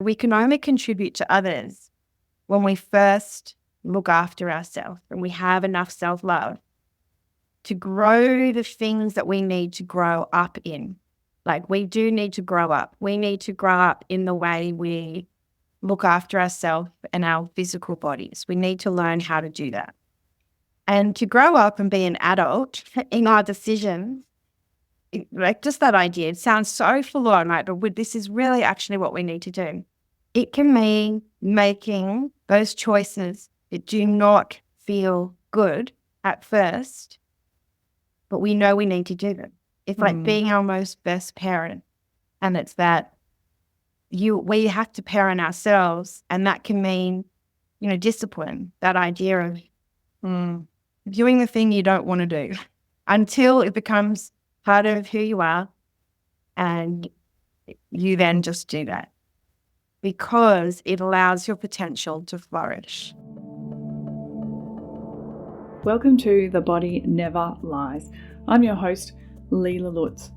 We can only contribute to others when we first look after ourselves and we have enough self-love to grow the things that we need to grow up in. Like, we do need to grow up. We need to grow up in the way we look after ourselves and our physical bodies. We need to learn how to do that. And to grow up and be an adult in our decisions, like just that idea, it sounds so forlorn, right? But this is really actually what we need to do. It can mean making those choices that do not feel good at first, but we know we need to do them. It's like being our most best parent. And it's that we have to parent ourselves, and that can mean, discipline, that idea of doing the thing you don't want to do until it becomes part of who you are, and you then just do that because it allows your potential to flourish. Welcome to The Body Never Lies. I'm your host, Leela Lutz.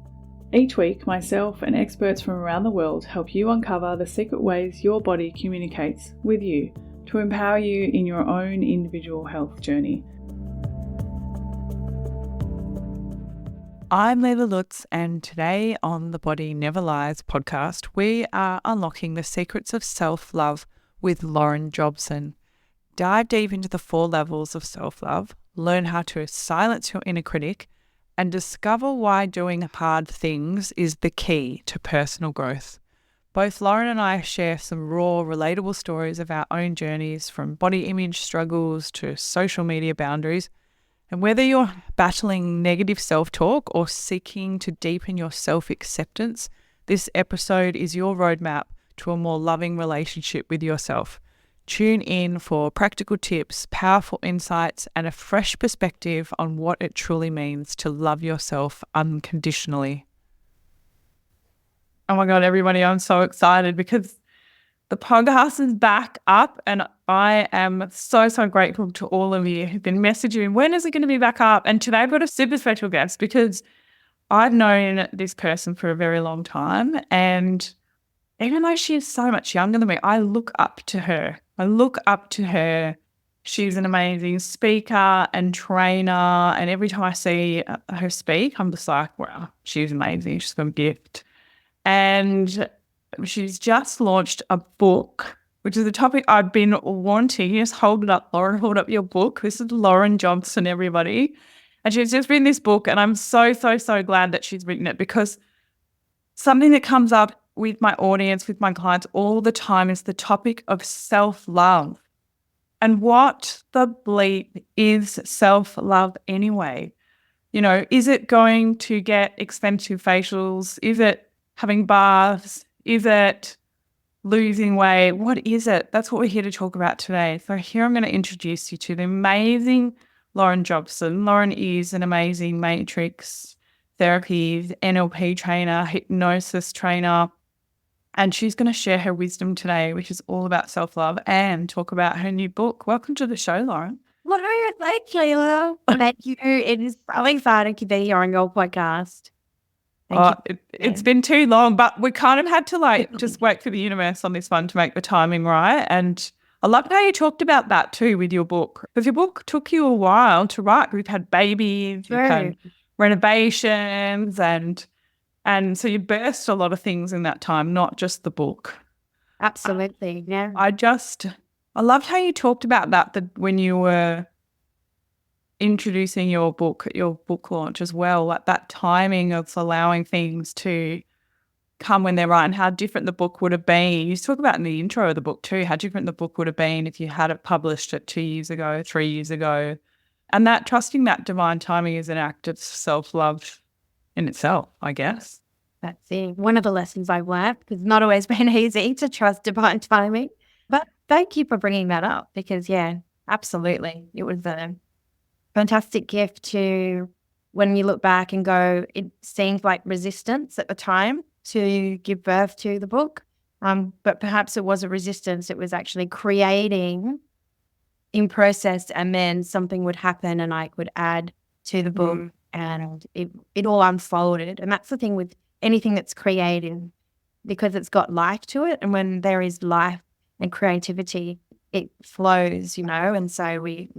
Each week, myself and experts from around the world help you uncover the secret ways your body communicates with you to empower you in your own individual health journey. I'm Leela Lutz, and today on the Body Never Lies podcast, we are unlocking the secrets of self-love with Lauren Jobson. Dive deep into the 4 levels of self-love, learn how to silence your inner critic, and discover why doing hard things is the key to personal growth. Both Lauren and I share some raw, relatable stories of our own journeys, from body image struggles to social media boundaries. And whether you're battling negative self-talk or seeking to deepen your self-acceptance, this episode is your roadmap to a more loving relationship with yourself. Tune in for practical tips, powerful insights, and a fresh perspective on what it truly means to love yourself unconditionally. Oh my God, everybody, I'm so excited because the podcast is back up, and I am so grateful to all of you who've been messaging, when is it going to be back up? And today I've got a super special guest because I've known this person for a very long time, and even though she is so much younger than me, I look up to her. She's an amazing speaker and trainer, and every time I see her speak, I'm just like, wow, she's amazing. She's got a gift. And she's just launched a book, which is a topic I've been wanting. Just hold it up, Lauren. Hold up your book. This is Lauren Jobson, everybody. And she's just written this book, and I'm so glad that she's written it, because something that comes up with my audience, with my clients all the time, is the topic of self-love. And what the bleep is self-love anyway? Is it going to get expensive facials? Is it having baths? Is it losing weight? What is it? That's what we're here to talk about today. So here I'm going to introduce you to the amazing Lauren Jobson. Lauren is an amazing matrix therapy, NLP trainer, hypnosis trainer, and she's going to share her wisdom today, which is all about self-love, and talk about her new book. Welcome to the show, Lauren. Well, thank you. Thank you. It is so exciting to be here on your podcast. It's been too long, but we kind of had to just wait for the universe on this one to make the timing right. And I loved how you talked about that too with your book, because your book took you a while to write. We've had babies, you've had renovations, and so you birthed a lot of things in that time, not just the book. Absolutely, yeah. I loved how you talked about that when you were introducing your book at your book launch as well, like that timing of allowing things to come when they're right, and how different the book would have been. You talk about in the intro of the book too, how different the book would have been if you had it published 2 years ago, 3 years ago. And that trusting that divine timing is an act of self-love in itself, I guess. That's it. One of the lessons I learned, because it's not always been easy to trust divine timing. But thank you for bringing that up, because, yeah, absolutely. It was a fantastic gift to, when you look back and go, it seemed like resistance at the time to give birth to the book. But perhaps it was a resistance. It was actually creating in process, and then something would happen and I could add to the book, and it all unfolded. And that's the thing with anything that's creative. because it's got life to it. And when there is life and creativity, it flows, and so we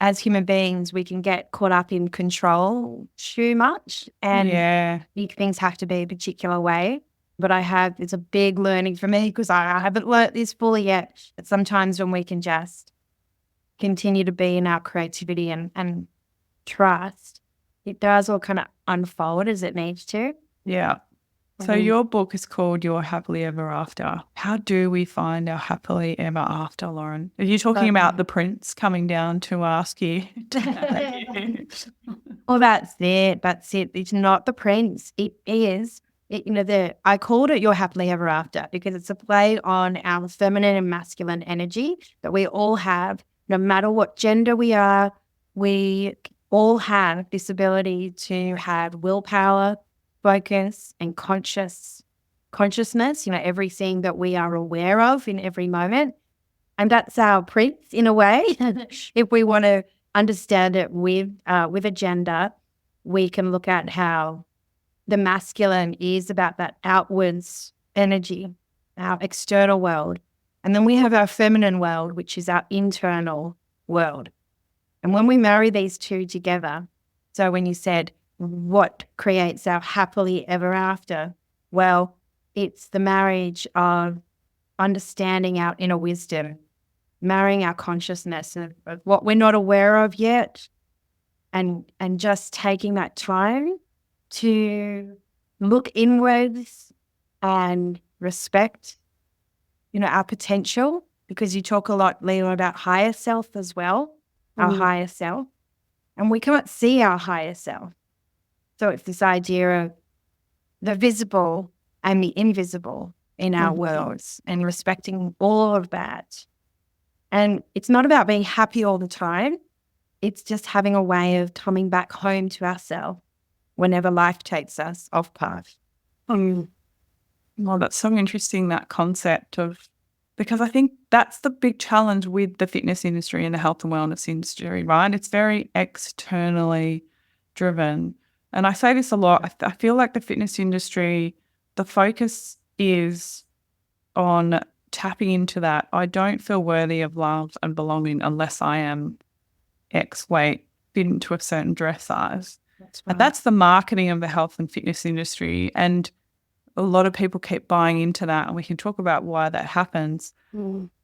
as human beings, we can get caught up in control too much and think things have to be a particular way. But it's a big learning for me because I haven't learnt this fully yet. But sometimes when we can just continue to be in our creativity and trust, it does all kind of unfold as it needs to. Yeah. So your book is called Your Happily Ever After. How do we find our happily ever after, Lauren? Are you talking about the prince coming down to ask you? Well, that's it. That's it. It's not the prince. It is, I called it Your Happily Ever After because it's a play on our feminine and masculine energy that we all have, no matter what gender we are. We all have this ability to have willpower, focus, and consciousness, everything that we are aware of in every moment. And that's our prince in a way. If we want to understand it with a gender, we can look at how the masculine is about that outwards energy, our external world. And then we have our feminine world, which is our internal world. And when we marry these two together, so when you said, what creates our happily ever after? Well, it's the marriage of understanding our inner wisdom, marrying our consciousness of what we're not aware of yet, and just taking that time to look inwards and respect, our potential, because you talk a lot, Leila, about higher self as well, our higher self, and we cannot see our higher self. So it's this idea of the visible and the invisible in our worlds and respecting all of that. And it's not about being happy all the time. It's just having a way of coming back home to ourselves whenever life takes us off path. Well, that's so interesting, that concept of, because I think that's the big challenge with the fitness industry and the health and wellness industry, right? It's very externally driven. And I say this a lot. I feel like the fitness industry, the focus is on tapping into that. I don't feel worthy of love and belonging unless I am X weight, fit into a certain dress size. That's right. And that's the marketing of the health and fitness industry. And a lot of people keep buying into that, and we can talk about why that happens.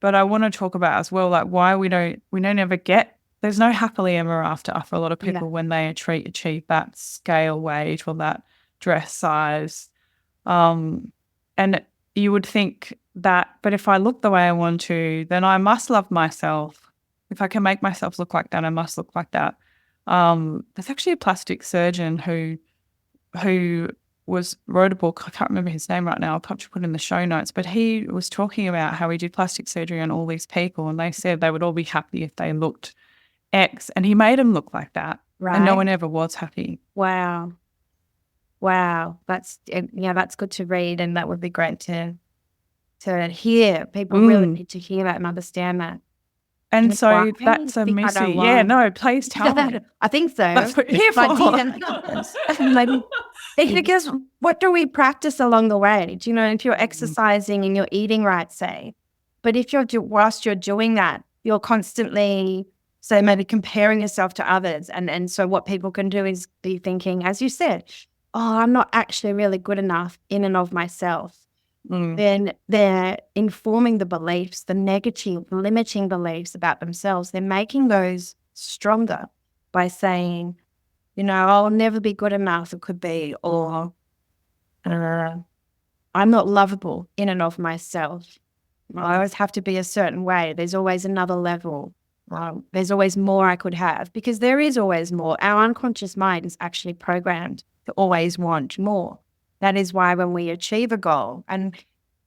But I want to talk about as well, like why we don't ever get, there's no happily ever after for a lot of people when they achieve that scale weight or that dress size. And you would think that, but if I look the way I want to, then I must love myself. If I can make myself look like that, I must look like that. There's actually a plastic surgeon who wrote a book. I can't remember his name right now. I'll probably put it in the show notes. But he was talking about how he did plastic surgery on all these people, and they said they would all be happy if they looked X, and he made them look like that. Right. And no one ever was happy. Wow. That's good to read, and that would be great to hear. People really need to hear that and understand that. And so that's a message. Yeah, no, please tell me. I think so. That's what you're here for. Because what do we practice along the way? Do you know, if you're exercising and you're eating right, say, but if whilst you're doing that, you're constantly, say, maybe comparing yourself to others. And so what people can do is be thinking, as you said, oh, I'm not actually really good enough in and of myself. Then they're informing the beliefs, the negative, limiting beliefs about themselves. They're making those stronger by saying, I'll never be good enough, it could be, or I'm not lovable in and of myself. I always have to be a certain way. There's always another level. There's always more I could have, because there is always more. Our unconscious mind is actually programmed to always want more. That is why when we achieve a goal, and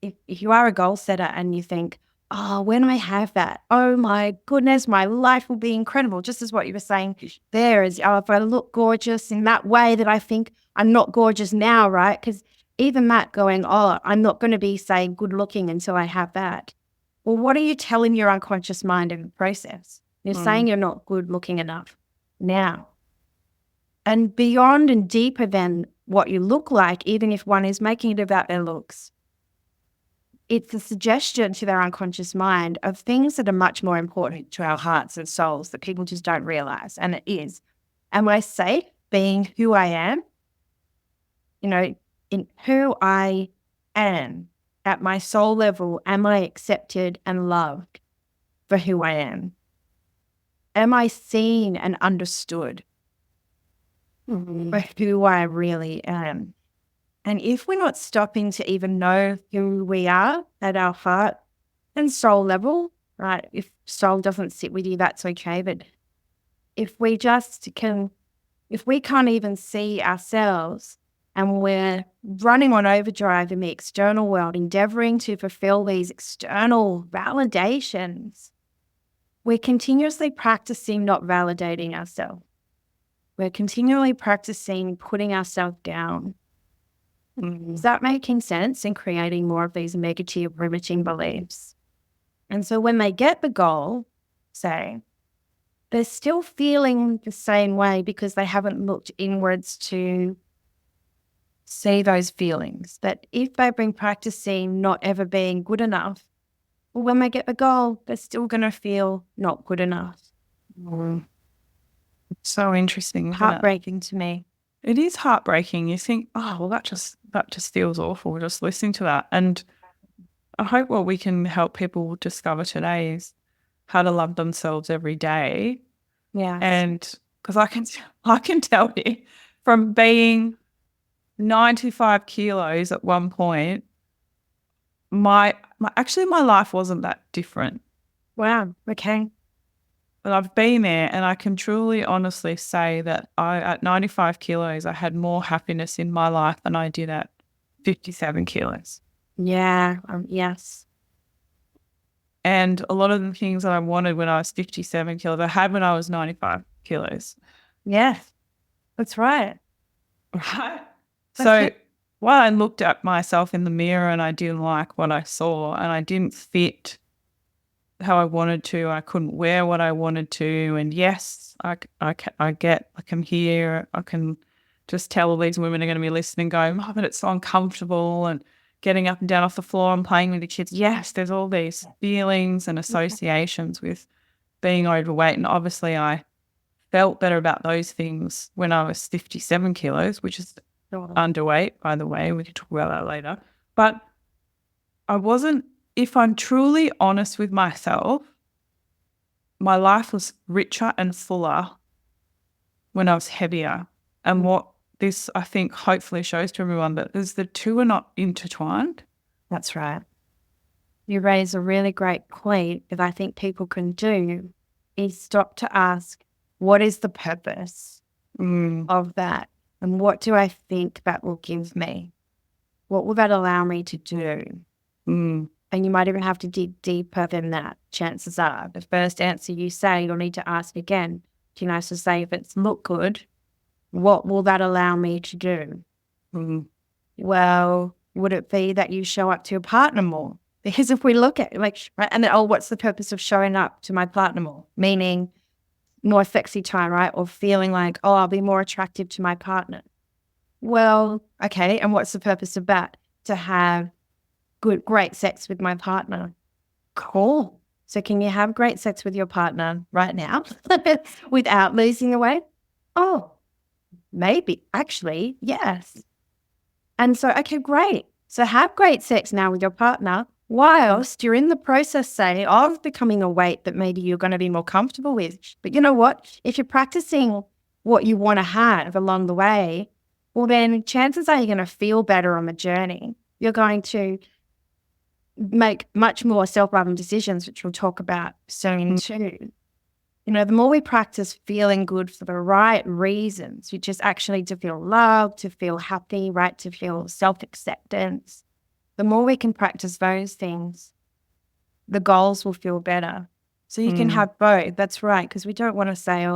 if you are a goal setter and you think, oh, when I have that, oh my goodness, my life will be incredible, just as what you were saying there is, if I look gorgeous in that way that I think I'm not gorgeous now, right? Because even that going, oh, I'm not going to be, say, good looking until I have that. Well, what are you telling your unconscious mind in the process? You're saying you're not good looking enough now. And beyond and deeper than what you look like, even if one is making it about their looks. It's a suggestion to their unconscious mind of things that are much more important to our hearts and souls that people just don't realize. And it is, am I safe being who I am? In who I am at my soul level, am I accepted and loved for who I am? Am I seen and understood for who I really am? And if we're not stopping to even know who we are at our heart and soul level, right? If soul doesn't sit with you, that's okay. But if we can't even see ourselves and we're running on overdrive in the external world, endeavoring to fulfill these external validations, we're continuously practicing not validating ourselves. We're continually practicing putting ourselves down. Is that making sense in creating more of these negative limiting beliefs? And so when they get the goal, say, they're still feeling the same way because they haven't looked inwards to see those feelings. That if they've been practicing not ever being good enough, well, when they get the goal, they're still going to feel not good enough. So interesting. Heartbreaking to me. It is heartbreaking. You think, oh, well, that just feels awful just listening to that. And I hope what we can help people discover today is how to love themselves every day. Yeah. And because I can tell you from being 95 kilos at one point, my life wasn't that different. Wow. Okay. But I've been there, and I can truly, honestly say that at 95 kilos, I had more happiness in my life than I did at 57 kilos. Yeah. Yes. And a lot of the things that I wanted when I was 57 kilos, I had when I was 95 kilos. Yes. That's right. Right. So while I looked at myself in the mirror and I didn't like what I saw and I didn't fit how I wanted to, I couldn't wear what I wanted to. And yes, I can hear, I can just tell all these women are going to be listening going, oh, but it's so uncomfortable and getting up and down off the floor and playing with the kids. Yes, there's all these feelings and associations with being overweight. And obviously I felt better about those things when I was 57 kilos, which is underweight, by the way. We can talk about that later. But I wasn't, if I'm truly honest with myself, my life was richer and fuller when I was heavier. And what this, I think, hopefully shows to everyone that the two are not intertwined. That's right. You raise a really great point that I think people can do is stop to ask, what is the purpose of that? And what do I think that will give me? What will that allow me to do? And you might even have to dig deeper than that. Chances are the first answer you say, you'll need to ask again. To say, if it's look good, what will that allow me to do? Well, would it be that you show up to your partner more? Because if we look at right, and then, what's the purpose of showing up to my partner more? Meaning more sexy time, right? Or feeling like, I'll be more attractive to my partner. Well, okay, and what's the purpose of that? To have great sex with my partner. Cool. So can you have great sex with your partner right now without losing the weight? Oh, maybe. Actually, yes. And so, okay, great. So have great sex now with your partner whilst you're in the process, say, of becoming a weight that maybe you're going to be more comfortable with. But you know what? If you're practicing what you want to have along the way, well, then chances are you're going to feel better on the journey. You're going to make much more self-loving decisions, which we'll talk about soon too. The more we practice feeling good for the right reasons, which is actually to feel loved, to feel happy, right, to feel self-acceptance, the more we can practice those things, the goals will feel better. So you can have both. That's right, because we don't want to say,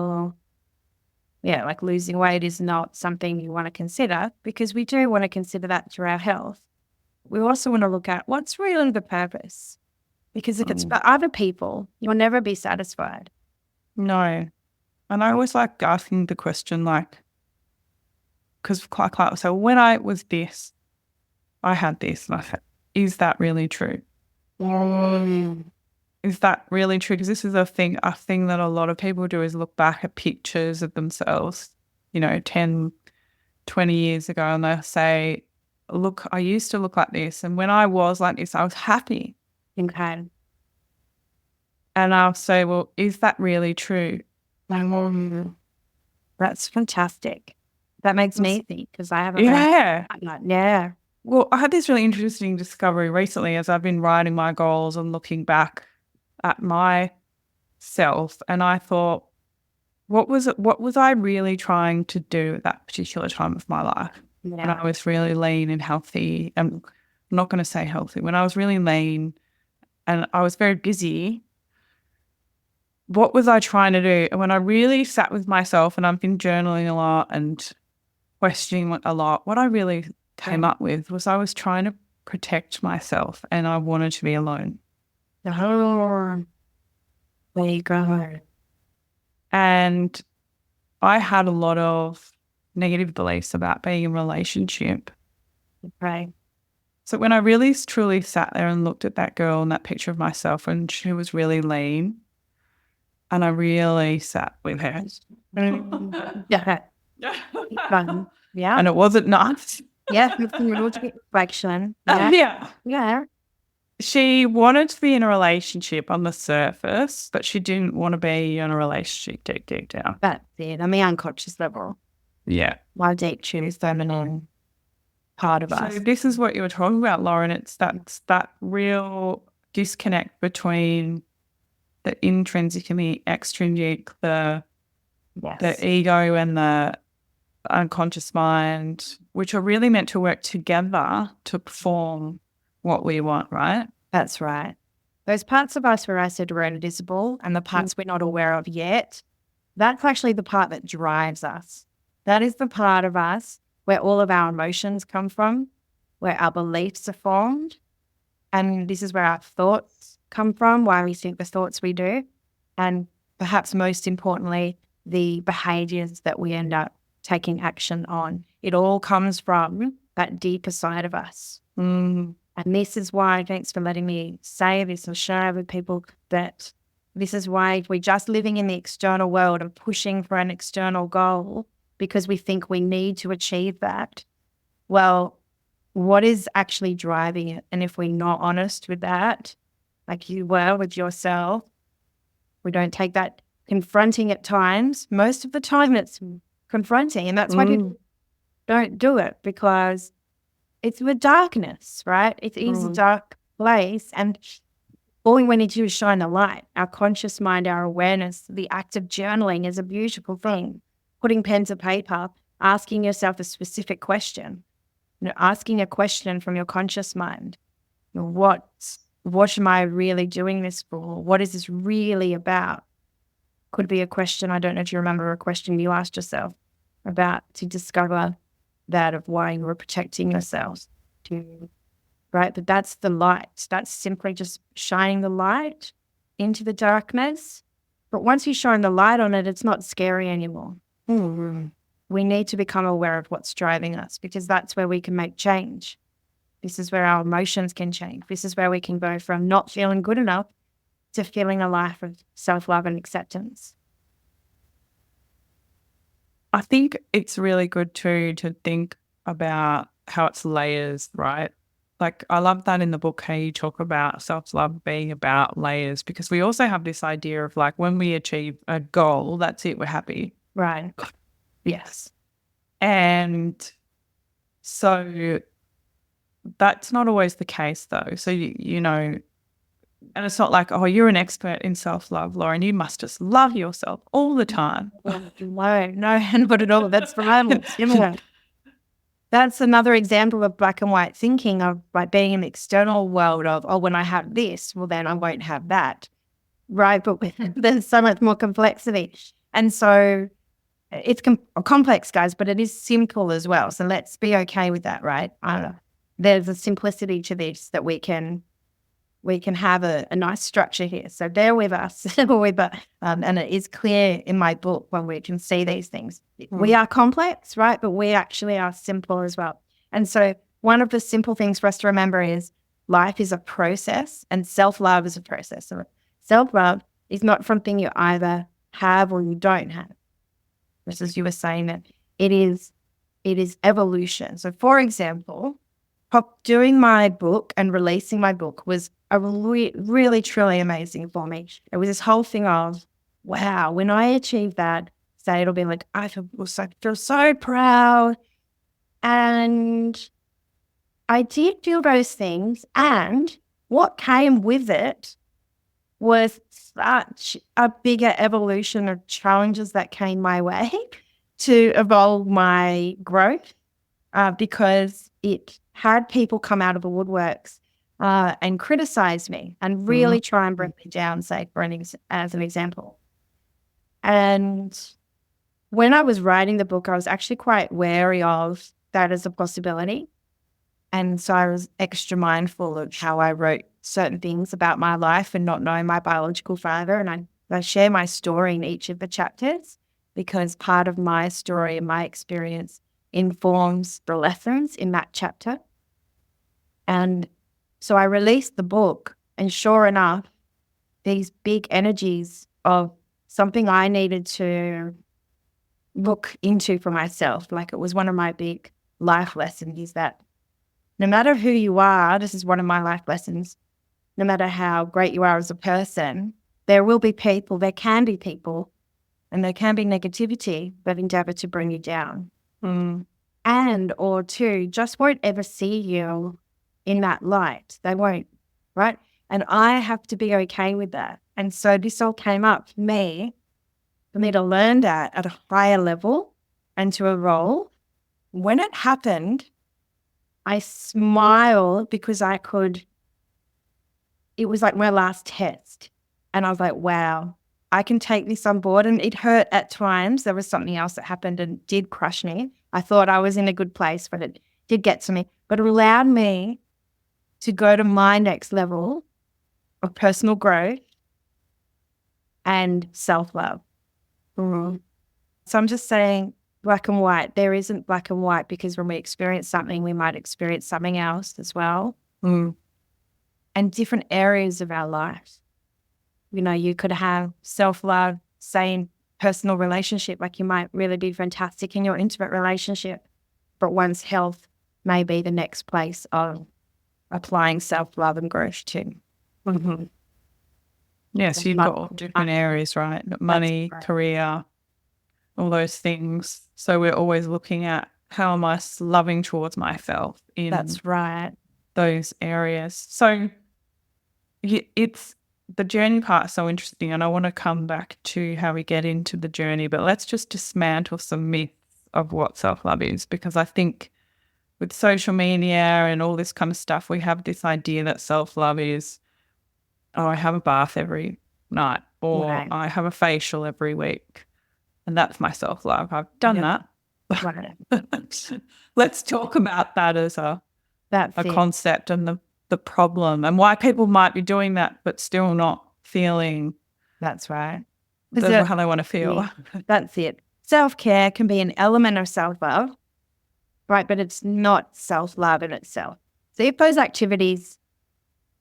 like losing weight is not something you want to consider, because we do want to consider that for our health. We also want to look at what's really the purpose, because if it's for other people, you'll never be satisfied. No. And I always like asking the question, like, because quite will say, when I was this, I had this. And I thought, is that really true? Is that really true? Because this is a thing that a lot of people do is look back at pictures of themselves, 10, 20 years ago, and they'll say, look, I used to look like this. And when I was like this, I was happy. Okay. And I'll say, well, is that really true? That's fantastic. That makes me think, because I haven't. Yeah. Yeah. Well, I had this really interesting discovery recently as I've been writing my goals and looking back at myself, and I thought, what was I really trying to do at that particular time of my life? Yeah. When I was really lean and healthy, and I'm not going to say healthy, when I was really lean and I was very busy, what was I trying to do? And when I really sat with myself, and I've been journaling a lot and questioning a lot, what I really came up with was I was trying to protect myself, and I wanted to be alone. Oh, there you go. And I had a lot of negative beliefs about being in a relationship. Right. So when I really truly sat there and looked at that girl and that picture of myself, and she was really lean, and I really sat with her. Yeah. Fun. Yeah. And it wasn't nice. Yeah. Reflection. Yeah. Yeah. She wanted to be in a relationship on the surface, but she didn't want to be in a relationship deep down. That's it. On the unconscious level. Yeah. Why deep choose feminine part of us. So this is what you were talking about, Lauren. It's that real disconnect between the intrinsic and the extrinsic, the ego and the unconscious mind, which are really meant to work together to perform what we want, right? That's right. Those parts of us where I said we're invisible and the parts we're not aware of yet, that's actually the part that drives us. That is the part of us where all of our emotions come from, where our beliefs are formed. And this is where our thoughts come from, why we think the thoughts we do. And perhaps most importantly, the behaviors that we end up taking action on. It all comes from that deeper side of us. And this is why, thanks for letting me say this and share with people, that this is why if we're just living in the external world and pushing for an external goal because we think we need to achieve that, well, what is actually driving it? And if we're not honest with that, like you were with yourself, we don't take that confronting at times. Most of the time it's confronting, and that's why people don't do it, because it's the darkness, right? It is a dark place, and all we need to do is shine the light. Our conscious mind, our awareness, the act of journaling is a beautiful thing. Putting pen to paper, asking yourself a specific question, asking a question from your conscious mind. What am I really doing this for? What is this really about? Could be a question. I don't know if you remember a question you asked yourself about to discover that of why you were protecting yourselves, right? But that's the light. That's simply just shining the light into the darkness. But once you shine the light on it, it's not scary anymore. We need to become aware of what's driving us, because that's where we can make change. This is where our emotions can change. This is where we can go from not feeling good enough to feeling a life of self-love and acceptance. I think it's really good too to think about how it's layers, right? Like I love that in the book, how you talk about self-love being about layers, because we also have this idea of like when we achieve a goal, that's it, we're happy. Right. Yes. And so that's not always the case though. So, and it's not like, oh, you're an expert in self-love, Lauren, you must just love yourself all the time. No, not at all. That's similar. That's another example of black and white thinking, of like being in the external world of, oh, when I have this, well, then I won't have that. Right. But there's so much more complexity. And so it's complex, guys, but it is simple as well. So let's be okay with that, right? I don't know. There's a simplicity to this that we can we can have a nice structure here. So bear with us, and it is clear in my book when we can see these things. We are complex, right? But we actually are simple as well. And so one of the simple things for us to remember is life is a process and self-love is a process. So self-love is not something you either have or you don't have. Just as you were saying, that it is evolution. So for example, doing my book and releasing my book was a really, truly amazing for me. It was this whole thing of, wow, when I achieve that, say it'll be like, I feel so proud. And I did feel those things. And what came with it was such a bigger evolution of challenges that came my way to evolve my growth, because it had people come out of the woodworks and criticize me and really try and bring me down, say, as an example. And when I was writing the book, I was actually quite wary of that as a possibility. And so I was extra mindful of how I wrote certain things about my life and not knowing my biological father. And I share my story in each of the chapters because part of my story and my experience informs the lessons in that chapter. And so I released the book, and sure enough, these big energies of something I needed to look into for myself, like it was one of my big life lessons, is that no matter who you are, this is one of my life lessons, no matter how great you are as a person, there will be people, there can be people, and there can be negativity that endeavor to bring you down. And or two, just won't ever see you in that light. They won't, right? And I have to be okay with that. And so this all came up for me to learn that at a higher level and to evolve. When it happened, I smiled because it was like my last test. And I was like, wow, I can take this on board. And it hurt at times. There was something else that happened and did crush me. I thought I was in a good place, but it did get to me. But it allowed me to go to my next level of personal growth and self-love. So I'm just saying, black and white. There isn't black and white, because when we experience something, we might experience something else as well. And different areas of our lives. You know, you could have self-love, say in personal relationship, like you might really be fantastic in your intimate relationship, but one's health may be the next place of applying self-love and growth to. Yes, you've got all different areas, right? Money, career, all those things. So we're always looking at how am I loving towards myself in those areas. So it's the journey part is so interesting, and I want to come back to how we get into the journey, but let's just dismantle some myths of what self-love is, because I think with social media and all this kind of stuff, we have this idea that self-love is, oh, I have a bath every night, or I have a facial every week, and that's my self-love. I've done that. Let's talk about that as a concept and the problem and why people might be doing that but still not feeling how they want to feel. That's it. Self-care can be an element of self-love, right? But it's not self-love in itself. So if those activities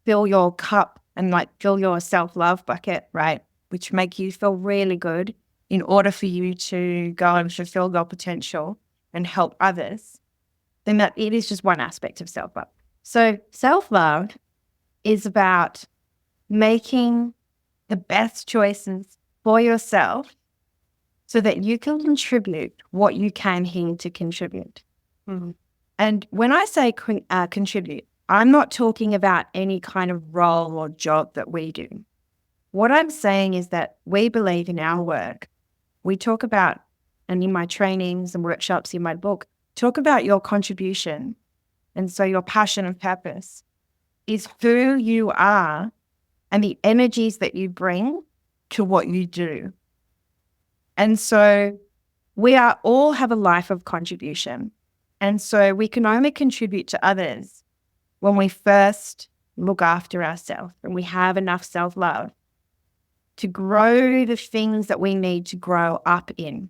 fill your cup and like fill your self-love bucket, right, which make you feel really good in order for you to go and fulfill your potential and help others, then that it is just one aspect of self-love. So self-love is about making the best choices for yourself so that you can contribute what you can here to contribute. And when I say contribute, I'm not talking about any kind of role or job that we do. What I'm saying is that we believe in our work. We talk about, and in my trainings and workshops in my book, talk about your contribution. And so your passion and purpose is who you are and the energies that you bring to what you do. And so we all have a life of contribution. And so we can only contribute to others when we first look after ourselves and we have enough self-love to grow the things that we need to grow up in.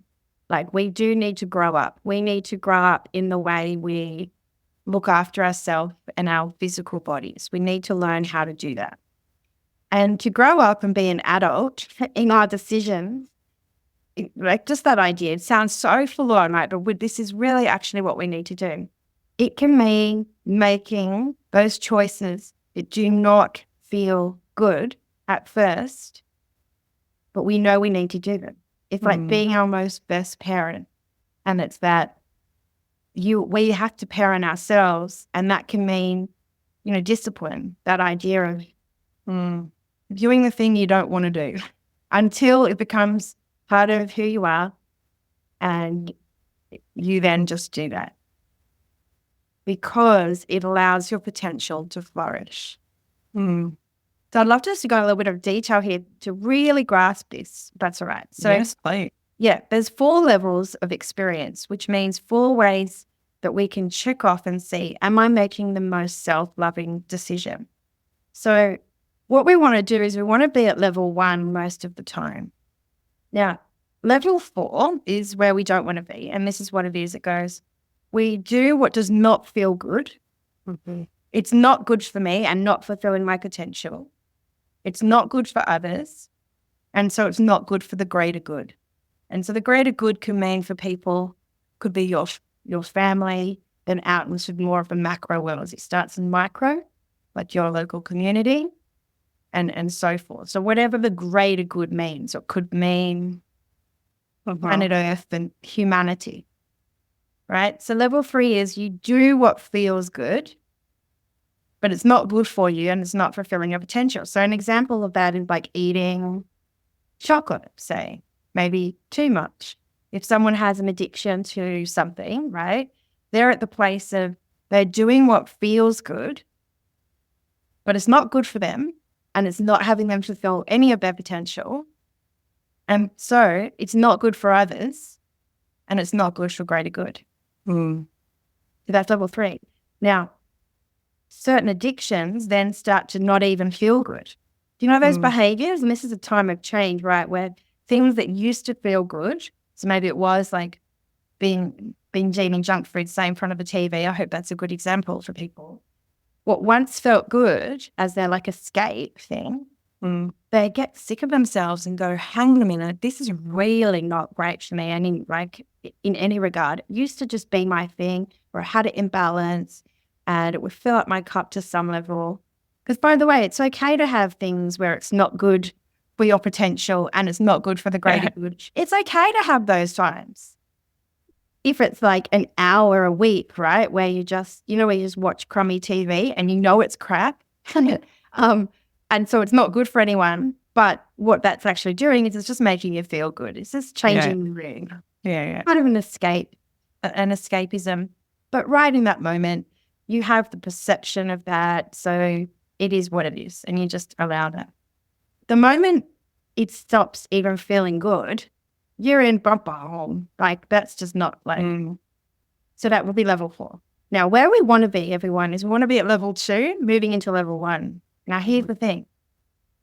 Like, we do need to grow up. We need to grow up in the way we look after ourselves and our physical bodies. We need to learn how to do that. And to grow up and be an adult in our decisions, like just that idea, it sounds so full on, right? But this is really actually what we need to do. It can mean making those choices that do not feel good at first, but we know we need to do them. It's like being our most best parent. And it's that we have to parent ourselves, and that can mean, discipline, that idea of doing the thing you don't want to do until it becomes part of who you are, and you then just do that because it allows your potential to flourish. So I'd love just to go a little bit of detail here to really grasp this, if that's all right. So yes, please. Yeah, there's 4 levels of experience, which means 4 ways that we can check off and see, am I making the most self-loving decision? So what we want to do is we want to be at level 1 most of the time. Now, level 4 is where we don't want to be, and this is what it is. It goes, we do what does not feel good. It's not good for me and not fulfilling my potential. It's not good for others, and so it's not good for the greater good. And so the greater good can mean for people, could be your family, then out into more of the macro worlds. It starts in micro, like your local community, and so forth. So whatever the greater good means, it could mean planet Earth and humanity, right? So level 3 is you do what feels good, but it's not good for you and it's not fulfilling your potential. So an example of that is like eating chocolate, say, maybe too much. If someone has an addiction to something, right, they're at the place of they're doing what feels good, but it's not good for them and it's not having them fulfill any of their potential. And so it's not good for others and it's not good for greater good. So that's level 3. Now, certain addictions then start to not even feel good. Do you know those behaviors? And this is a time of change, right, where things that used to feel good, so maybe it was like binge eating junk food, say, in front of the TV. I hope that's a good example for people. What once felt good as their like escape thing, they get sick of themselves and go, hang on a minute, this is really not great for me. And in any regard, it used to just be my thing, or I had an imbalance and it would fill up my cup to some level. Because by the way, it's okay to have things where it's not good for your potential and it's not good for the greater good. It's okay to have those times. If it's like an hour a week, right, where you just, where you just watch crummy TV and it's crap. And so it's not good for anyone. But what that's actually doing is it's just making you feel good. It's just changing the room. Yeah. Kind of an escapism. But right in that moment, you have the perception of that. So it is what it is. And you just allow that. The moment it stops even feeling good, you're in bumper home. Like, that's just not like. So that will be level 4. Now, where we want to be, everyone, is we want to be at level 2, moving into level 1. Now, here's the thing.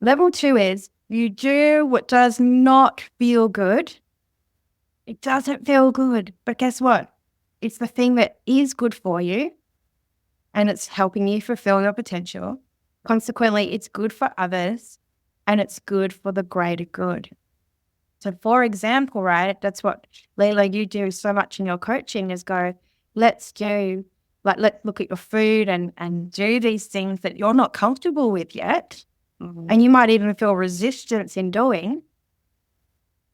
Level 2 is you do what does not feel good. It doesn't feel good. But guess what? It's the thing that is good for you and it's helping you fulfill your potential. Consequently, it's good for others and it's good for the greater good. So, for example, right, that's what, Leila, you do so much in your coaching is go, let's look at your food and do these things that you're not comfortable with yet. And you might even feel resistance in doing.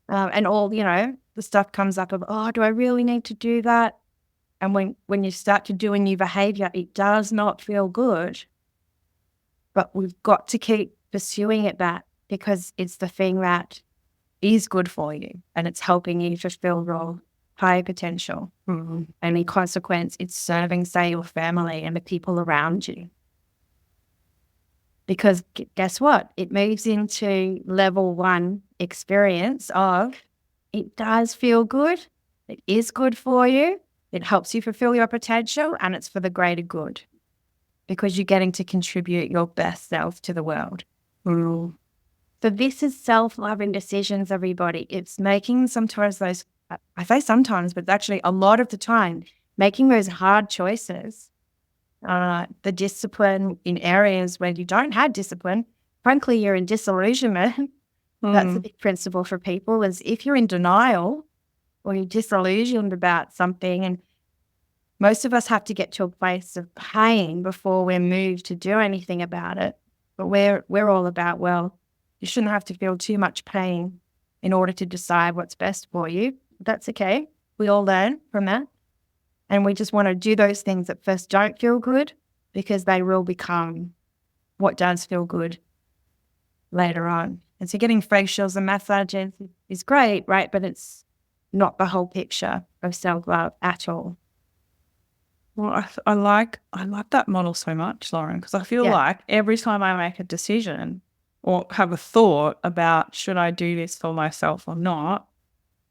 And all, the stuff comes up of, oh, do I really need to do that? And when you start to do a new behavior, it does not feel good. But we've got to keep pursuing that because it's the thing that is good for you and it's helping you fulfill your high potential. And in consequence, it's serving, say, your family and the people around you. Because guess what? It moves into level 1 experience of it does feel good. It is good for you. It helps you fulfill your potential and it's for the greater good. because you're getting to contribute your best self to the world. Mm. So this is self-loving decisions, everybody. It's making sometimes those, I say sometimes, but actually a lot of the time, making those hard choices, the discipline in areas where you don't have discipline. Frankly, you're in disillusionment. That's a big principle for people, is if you're in denial or you're disillusioned about something, and most of us have to get to a place of pain before we're moved to do anything about it. But we're all about, well, you shouldn't have to feel too much pain in order to decide what's best for you. That's okay. We all learn from that. And we just want to do those things that first don't feel good, because they will become what does feel good later on. And so getting facials and massages is great, right? But it's not the whole picture of self-love at all. Well, I like that model so much, Lauren, because I feel like every time I make a decision or have a thought about should I do this for myself or not,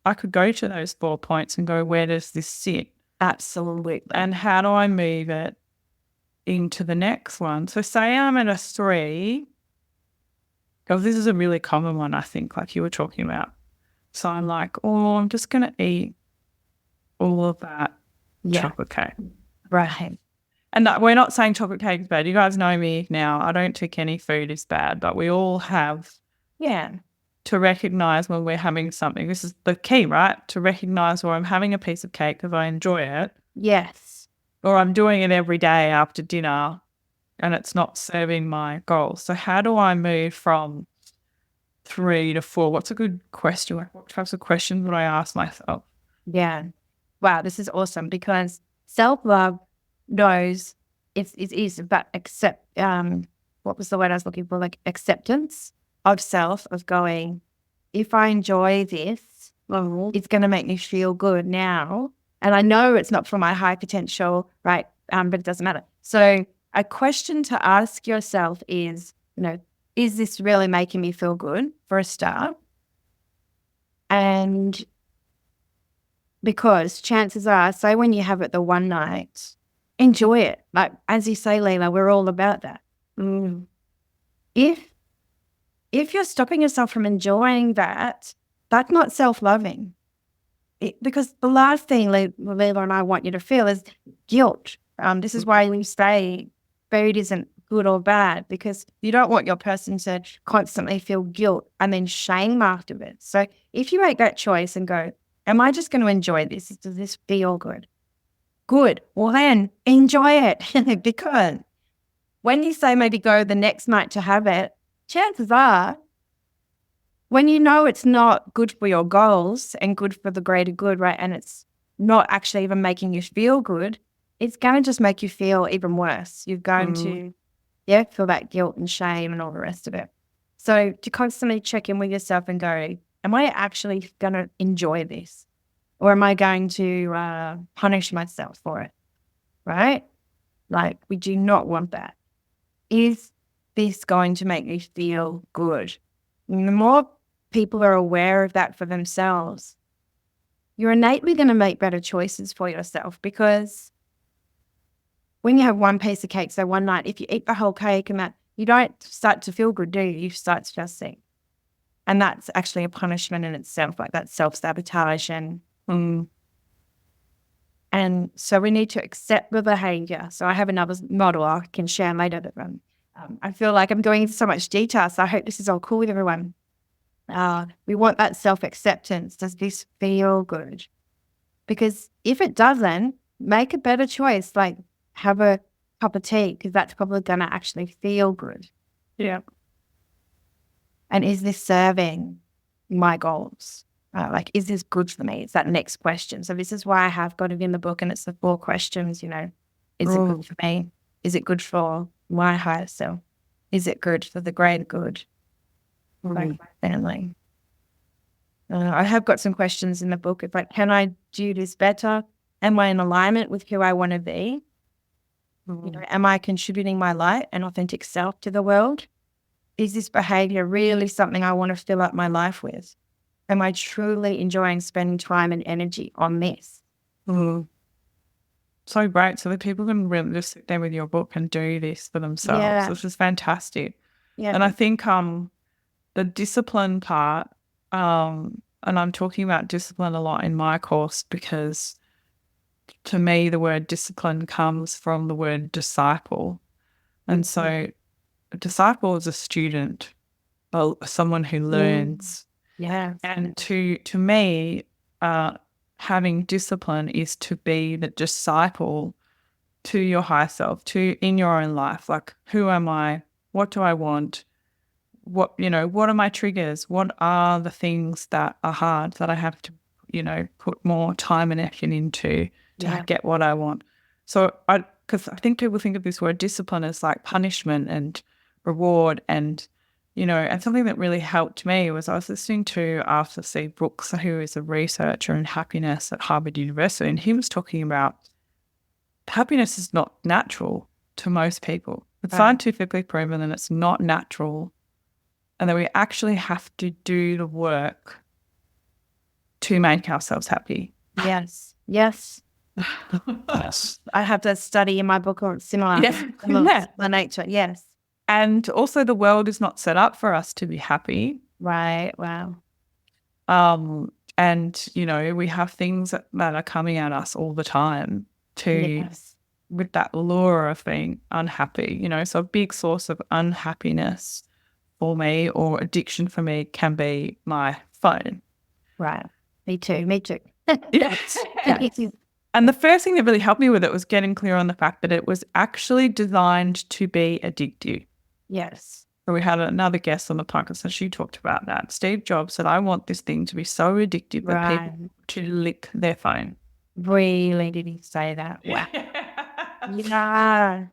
I could go to those 4 points and go, where does this sit? Absolutely. And how do I move it into the next one? So say I'm at a 3, because this is a really common one, I think, like you were talking about. So I'm like, oh, I'm just going to eat all of that chocolate cake. Right. And we're not saying chocolate cake is bad. You guys know me now. I don't think any food is bad, but we all have to recognise when we're having something. This is the key, right? To recognise where I'm having a piece of cake because I enjoy it. Yes. Or I'm doing it every day after dinner and it's not serving my goals. So how do I move from 3 to 4? What's a good question? What types of questions would I ask myself? Yeah. Wow, this is awesome, because self-love knows it is about what was the word I was looking for? Like acceptance of self, of going, if I enjoy this, it's going to make me feel good now. And I know it's not for my high potential, right? But it doesn't matter. So a question to ask yourself is, is this really making me feel good, for a start? And because chances are, say when you have it the one night, enjoy it. Like, as you say, Leila, we're all about that. If you're stopping yourself from enjoying that, that's not self-loving. Because the last thing Leila and I want you to feel is guilt. This is why we say food isn't good or bad, because you don't want your person to constantly feel guilt and then shame afterwards. So if you make that choice and go, am I just going to enjoy this? Does this feel good? Good. Well, then enjoy it. Because when you say maybe go the next night to have it, chances are, when you know it's not good for your goals and good for the greater good, right, and it's not actually even making you feel good, it's going to just make you feel even worse. You're going to, feel that guilt and shame and all the rest of it. So to constantly check in with yourself and go, am I actually going to enjoy this? Or am I going to punish myself for it, right? Like, we do not want that. Is this going to make me feel good? And the more people are aware of that for themselves, you're innately going to make better choices for yourself, because when you have one piece of cake, so one night, if you eat the whole cake and that, you don't start to feel good, do you? You start to just think. And that's actually a punishment in itself, like that self-sabotage. And so we need to accept the behavior. So I have another model I can share later that I feel like I'm going into so much detail, so I hope this is all cool with everyone. We want that self-acceptance. Does this feel good? Because if it doesn't, make a better choice, like have a cup of tea, because that's probably going to actually feel good. Yeah. And is this serving my goals? Like, is this good for me? It's that next question. So this is why I have got it in the book, and it's the 4 questions, is it good for me? Is it good for my higher self? Is it good for the greater good? Like my family. I have got some questions in the book. It's like, can I do this better? Am I in alignment with who I want to be? Am I contributing my light and authentic self to the world? Is this behavior really something I want to fill up my life with? Am I truly enjoying spending time and energy on this? so great. So that people can really just sit there with your book and do this for themselves, Yeah. which is fantastic. Yeah. And I think the discipline part, and I'm talking about discipline a lot in my course because to me the word discipline comes from the word disciple. And so a disciple is a student, someone who learns. Yeah. And to me, having discipline is to be the disciple to your higher self, to in your own life. Like, who am I? What do I want? What are my triggers? What are the things that are hard that I have to, put more time and effort into to get what I want? So because I think people think of this word discipline as like punishment and reward and something that really helped me was I was listening to Arthur C. Brooks, who is a researcher in happiness at Harvard University, and he was talking about happiness is not natural to most people. It's scientifically proven that it's not natural and that we actually have to do the work to make ourselves happy. Yes. Yes. I have that study in my book on similar nature. Yes. And also the world is not set up for us to be happy. Right. Wow. And, we have things that are coming at us all the time with that lure of being unhappy, so a big source of unhappiness for me or addiction for me can be my phone. Right. Me too. Yes. And the first thing that really helped me with it was getting clear on the fact that it was actually designed to be addictive. Yes. So we had another guest on the podcast and she talked about that. Steve Jobs said, I want this thing to be so addictive that people to lick their phone. Really? Did he say that? Wow. Yeah.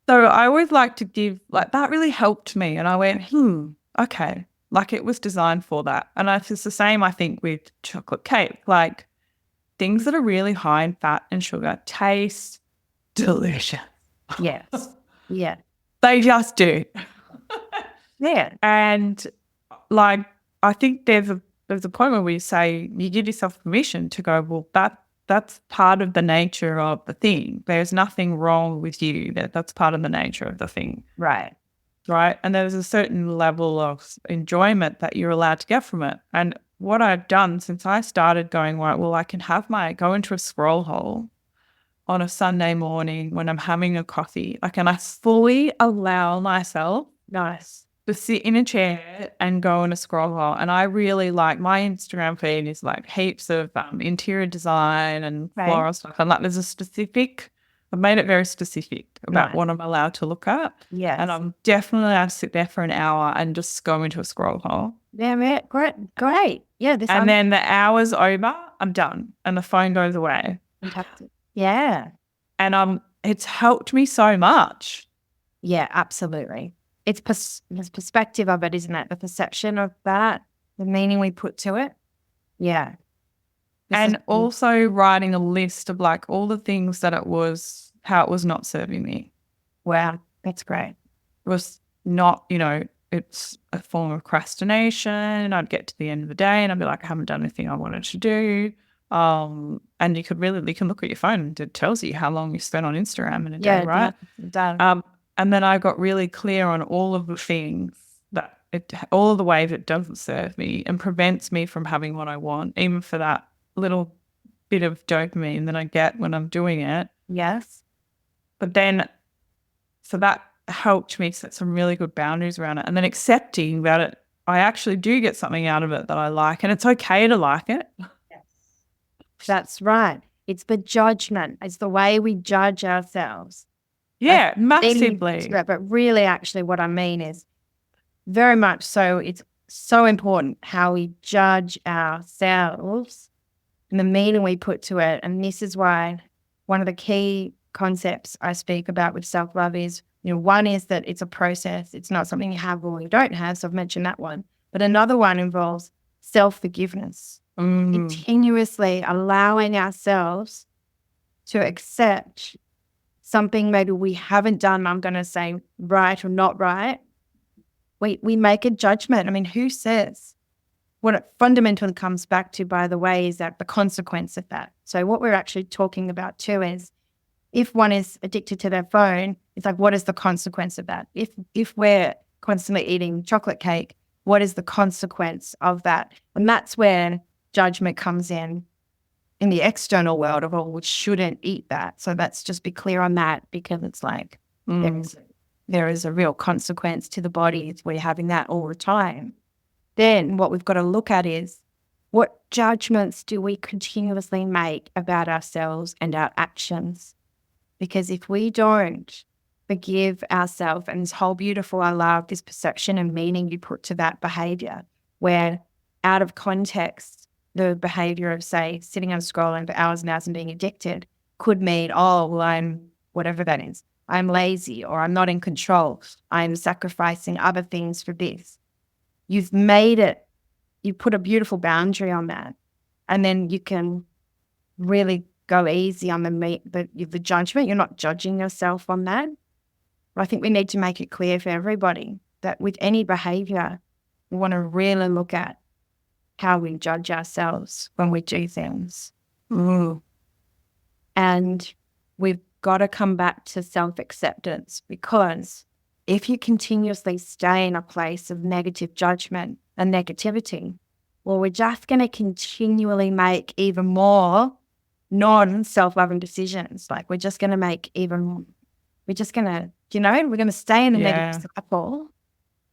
So I always like to give, that really helped me. And I went, okay. It was designed for that. And it's the same, I think, with chocolate cake. Things that are really high in fat and sugar taste delicious. Yes. Yeah. They just do. Yeah. And I think there's a point where we say you give yourself permission to go, well, that's part of the nature of the thing. There's nothing wrong with you. That's part of the nature of the thing. Right. Right. And there's a certain level of enjoyment that you're allowed to get from it. And what I've done since I started going, right, well, I can go into a scroll hole on a Sunday morning when I'm having a coffee. And I fully allow myself to sit in a chair and go in a scroll hole. And I really my Instagram feed is heaps of interior design and floral stuff. And I've made it very specific about what I'm allowed to look at. Yes. And I'm definitely allowed to sit there for an hour and just go into a scroll hole. Yeah, great. Yeah. Then the hour's over, I'm done. And the phone goes away. Fantastic. Yeah. And it's helped me so much. Yeah, absolutely. It's the perspective of it, isn't it? The perception of that, the meaning we put to it. Yeah. And also writing a list of all the things that how it was not serving me. Wow, that's great. It was not, it's a form of procrastination. I'd get to the end of the day and I'd be like, I haven't done anything I wanted to do. And you can look at your phone and it tells you how long you spent on Instagram in a day, right? Done. And then I got really clear on all of the things all of the ways it doesn't serve me and prevents me from having what I want, even for that little bit of dopamine that I get when I'm doing it. Yes. But then, so that helped me set some really good boundaries around it. And then accepting that I actually do get something out of it that I like, and it's okay to like it. Yes. That's right. It's the judgment. It's the way we judge ourselves. Yeah, massively. But really, actually, what I mean is very much so, it's so important how we judge ourselves and the meaning we put to it. And this is why one of the key concepts I speak about with self-love is, one is that it's a process. It's not something you have or you don't have. So I've mentioned that one. But another one involves self-forgiveness, continuously allowing ourselves to accept something maybe we haven't done, I'm going to say right or not right. We make a judgment. I mean, who says? What it fundamentally comes back to, by the way, is that the consequence of that. So what we're actually talking about too is if one is addicted to their phone, it's like, what is the consequence of that? If we're constantly eating chocolate cake, what is the consequence of that? And that's where judgment comes in the external world of, oh, we shouldn't eat that. So let's just be clear on that, because it's like there is a real consequence to the body if we're having that all the time. Then what we've got to look at is, what judgments do we continuously make about ourselves and our actions? Because if we don't forgive ourselves, and this whole beautiful, I love this perception and meaning you put to that behavior, where out of context, the behavior of, say, sitting and scrolling for hours and hours and being addicted could mean, oh, well, I'm whatever that is. I'm lazy, or I'm not in control. I'm sacrificing other things for this. You've made it, you put a beautiful boundary on that. And then you can really go easy on the judgment. You're not judging yourself on that. But I think we need to make it clear for everybody that with any behavior, we want to really look at how we judge ourselves when we do things. And we've got to come back to self-acceptance, because if you continuously stay in a place of negative judgment and negativity, well, we're just going to continually make even more non-self-loving decisions. Like, we're just going to make we're going to stay in the negative cycle.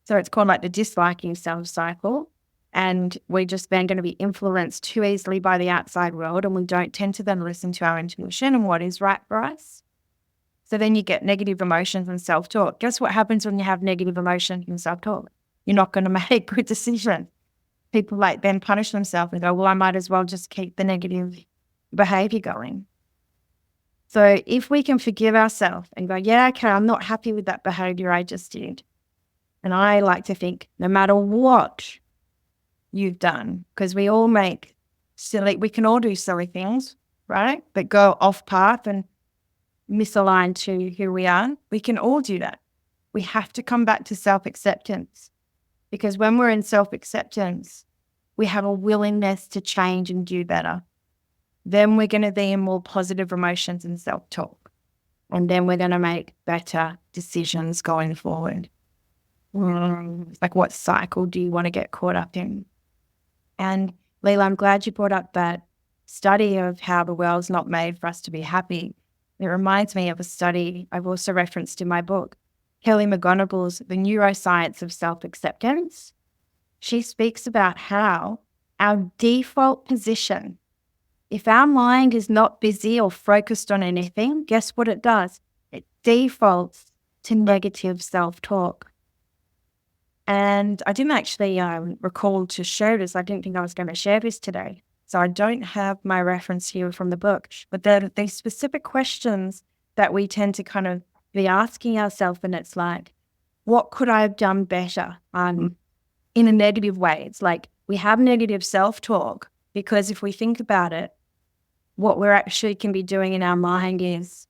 So it's called like the disliking self cycle. And we're just then going to be influenced too easily by the outside world, and we don't tend to then listen to our intuition and what is right for us. So then you get negative emotions and self-talk. Guess what happens when you have negative emotions and self-talk? You're not going to make good decisions. People like then punish themselves and go, well, I might as well just keep the negative behavior going. So if we can forgive ourselves and go, yeah, okay, I'm not happy with that behavior I just did. And I like to think, no matter what you've done, because we can all do silly things, right? That go off path and misaligned to who we are. We can all do that. We have to come back to self-acceptance, because when we're in self-acceptance, we have a willingness to change and do better. Then we're going to be in more positive emotions and self-talk. And then we're going to make better decisions going forward. Like, what cycle do you want to get caught up in? And Leila, I'm glad you brought up that study of how the world's not made for us to be happy. It reminds me of a study I've also referenced in my book, Kelly McGonigal's The Neuroscience of Self-Acceptance. She speaks about how our default position, if our mind is not busy or focused on anything, guess what it does? It defaults to negative self-talk. And I didn't actually recall to share this. I didn't think I was going to share this today. So I don't have my reference here from the book. But there are these specific questions that we tend to kind of be asking ourselves. And it's like, what could I have done better in a negative way? It's like we have negative self-talk because if we think about it, what we're actually can be doing in our mind is,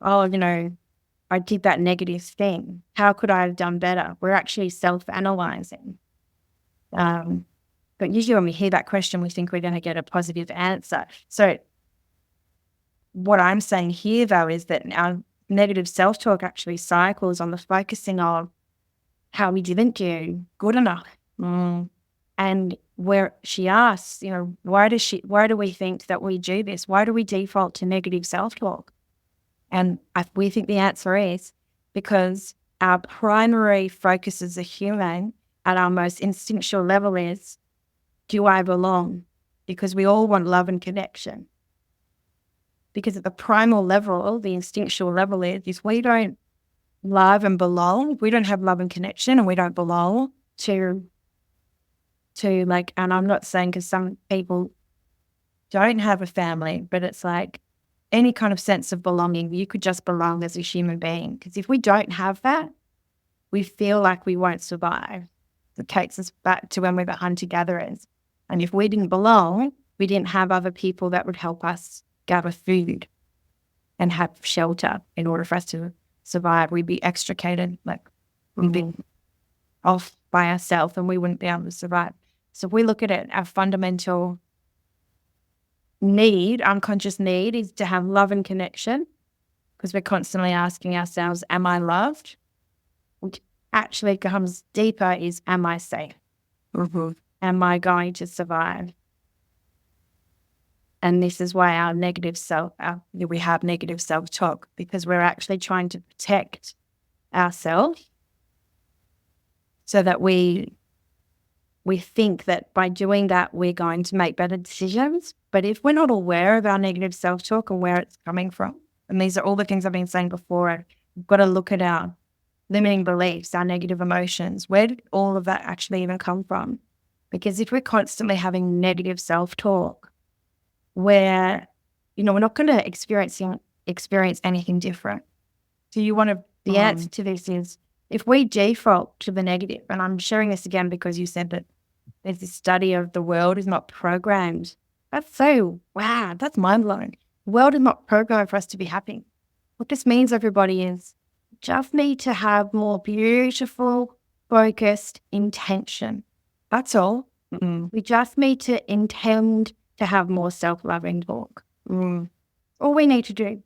oh, I did that negative thing. How could I have done better? We're actually self-analyzing. But usually when we hear that question, we think we're going to get a positive answer. So what I'm saying here, though, is that our negative self-talk actually cycles on the focusing of how we didn't do good enough. And where she asks, why do we think that we do this? Why do we default to negative self-talk? And we think the answer is because our primary focus as a human at our most instinctual level is, do I belong? Because we all want love and connection. Because at the primal level, the instinctual level is if we don't love and belong, we don't have love and connection, and we don't belong to like, and I'm not saying because some people don't have a family, but it's like, any kind of sense of belonging, you could just belong as a human being. Because if we don't have that, we feel like we won't survive. It takes us back to when we were hunter-gatherers. And if we didn't belong, we didn't have other people that would help us gather food and have shelter in order for us to survive. We'd be extricated, like we'd be off by ourselves and we wouldn't be able to survive. So if we look at it, our fundamental unconscious need, is to have love and connection, because we're constantly asking ourselves, am I loved? Which actually comes deeper is, am I safe? Mm-hmm. Am I going to survive? And this is why we have negative self-talk, because we're actually trying to protect ourselves, so that we think that by doing that, we're going to make better decisions. But if we're not aware of our negative self-talk and where it's coming from, and these are all the things I've been saying before, we've got to look at our limiting beliefs, our negative emotions. Where did all of that actually even come from? Because if we're constantly having negative self-talk, we're not going to experience anything different. So the answer to this is, if we default to the negative, and I'm sharing this again because you said that there's this study of the world is not programmed. That's mind-blowing. The world is not programmed for us to be happy. What this means, everybody, is just need to have more beautiful, focused intention. That's all. Mm. We just need to intend to have more self-loving talk. All we need to do.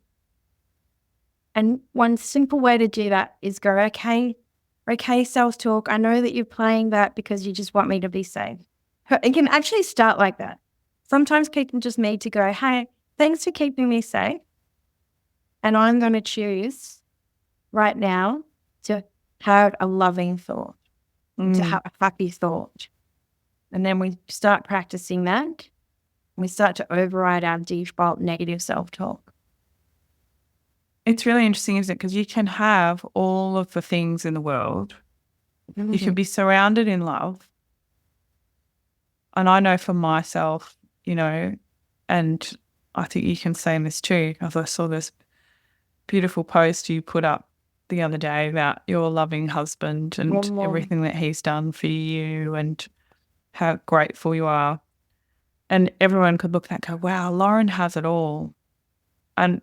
And one simple way to do that is go, okay, self-talk, I know that you're playing that because you just want me to be safe. It can actually start like that. Sometimes people just need to go, hey, thanks for keeping me safe. And I'm going to choose right now to have a loving thought, to have a happy thought. And then we start practicing that. We start to override our default negative self-talk. It's really interesting, isn't it? Because you can have all of the things in the world. You can be surrounded in love. And I know for myself, and I think you can say this too, as I saw this beautiful post you put up the other day about your loving husband and everything that he's done for you and how grateful you are. And everyone could look at that and go, wow, Lauren has it all. And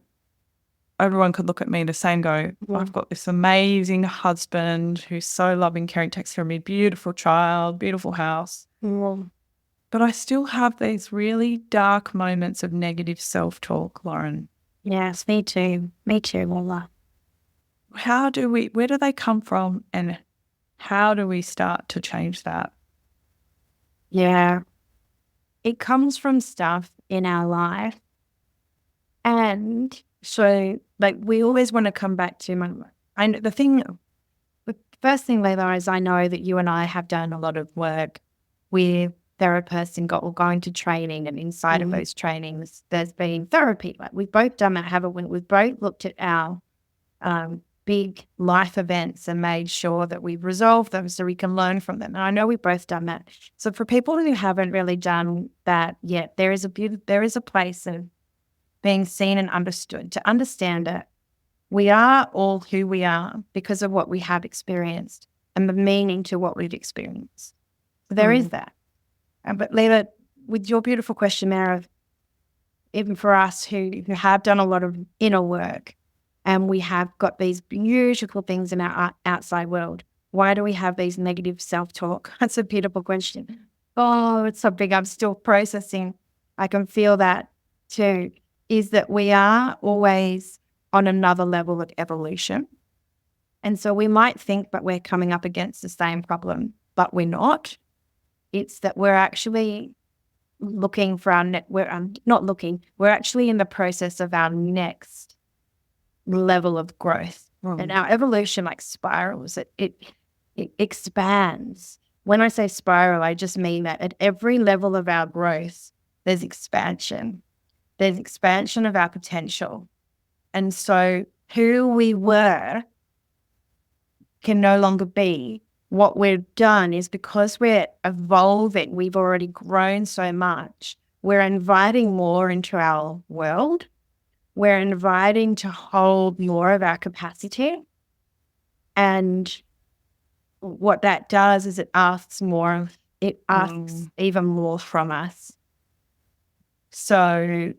everyone could look at me the same, go, I've got this amazing husband who's so loving, caring, takes care of me, beautiful child, beautiful house. But I still have these really dark moments of negative self-talk, Lauren. Yes, me too. Me too, Lola. Where do they come from, and how do we start to change that? Yeah. It comes from stuff in our life. And so, we always want to come back to the first thing, Layla, is I know that you and I have done a lot of work with therapists and going to training, and inside of those trainings, there's been therapy. We've both done that, haven't we? We've both looked at our big life events and made sure that we've resolved them so we can learn from them. And I know we've both done that. So for people who haven't really done that yet, there is a place of being seen and understood, to understand it. We are all who we are because of what we have experienced and the meaning to what we've experienced. So there is that. But Leila, with your beautiful question there of, even for us who have done a lot of inner work and we have got these beautiful things in our outside world, why do we have these negative self-talk? That's a beautiful question. Oh, it's something I'm still processing. I can feel that too, is that we are always on another level of evolution. And so we might think that we're coming up against the same problem, but we're not. It's that we're actually looking for we're actually in the process of our next level of growth. And our evolution spirals, it expands. When I say spiral, I just mean that at every level of our growth, there's expansion. There's expansion of our potential. And so who we were can no longer be. What we've done is, because we're evolving, we've already grown so much, we're inviting more into our world. We're inviting to hold more of our capacity. And what that does is it asks even more from us. So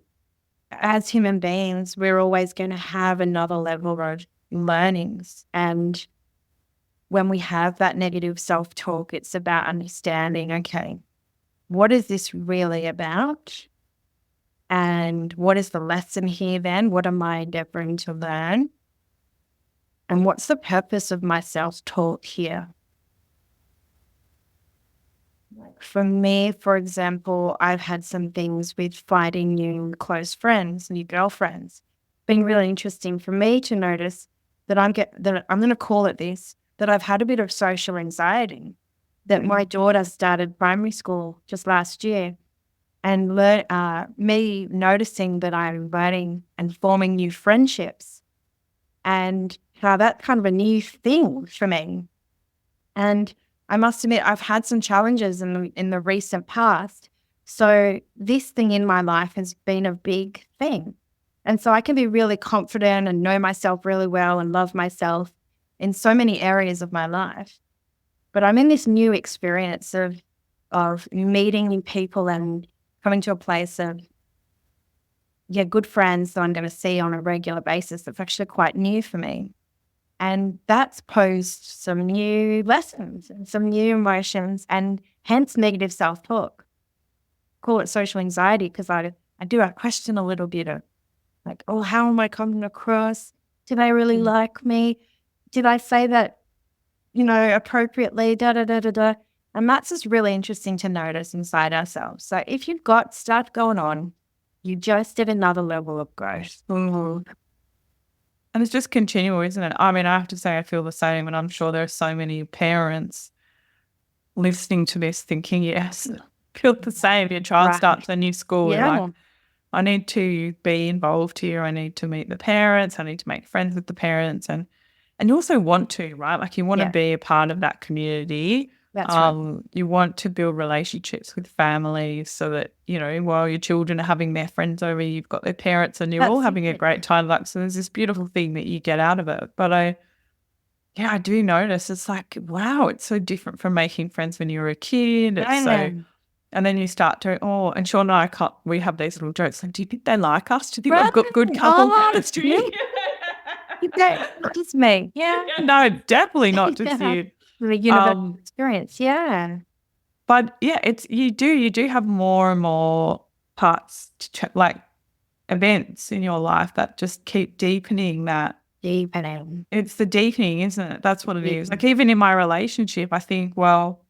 as human beings, we're always going to have another level of learnings. And when we have that negative self-talk, it's about understanding, okay, what is this really about? And what is the lesson here then? What am I endeavoring to learn? And what's the purpose of my self-talk here? For me, for example, I've had some things with finding new close friends, new girlfriends. Been really interesting for me to notice that I'm going to call it this, that I've had a bit of social anxiety. That my daughter started primary school just last year, and me noticing that I'm learning and forming new friendships, and how that's kind of a new thing for me. And I must admit, I've had some challenges in the recent past. So this thing in my life has been a big thing. And so I can be really confident and know myself really well and love myself in so many areas of my life. But I'm in this new experience of meeting new people and coming to a place of, good friends that I'm going to see on a regular basis. That's actually quite new for me. And that's posed some new lessons and some new emotions, and hence negative self-talk. Call it social anxiety, because I question a little bit of like, oh, how am I coming across? Do they really like me? Did I say that, appropriately? And that's just really interesting to notice inside ourselves. So if you've got stuff going on, you just at another level of growth. Mm-hmm. And it's just continual, isn't it? I mean, I have to say I feel the same, and I'm sure there are so many parents listening to this thinking, yes, feel the same. Your child starts a new school. Yeah. Like, I need to be involved here. I need to meet the parents. I need to make friends with the parents. And you also want to, right? Like, you want to be a part of that community. That's right. You want to build relationships with families so that, while your children are having their friends over, you've got their parents and you're all having a great time. Like, so there's this beautiful thing that you get out of it. But I do notice it's like, wow, it's so different from making friends when you were a kid. And then you start to, and Sean and I, we have these little jokes like, do you think they like us? Do you think we've got good couple chemistry? Not just me. Yeah. No, definitely not just you. The universal experience. Yeah. But you do have more and more parts like events in your life that just keep deepening that. Deepening. It's the deepening, isn't it? That's what it is. Like, even in my relationship, I think, well,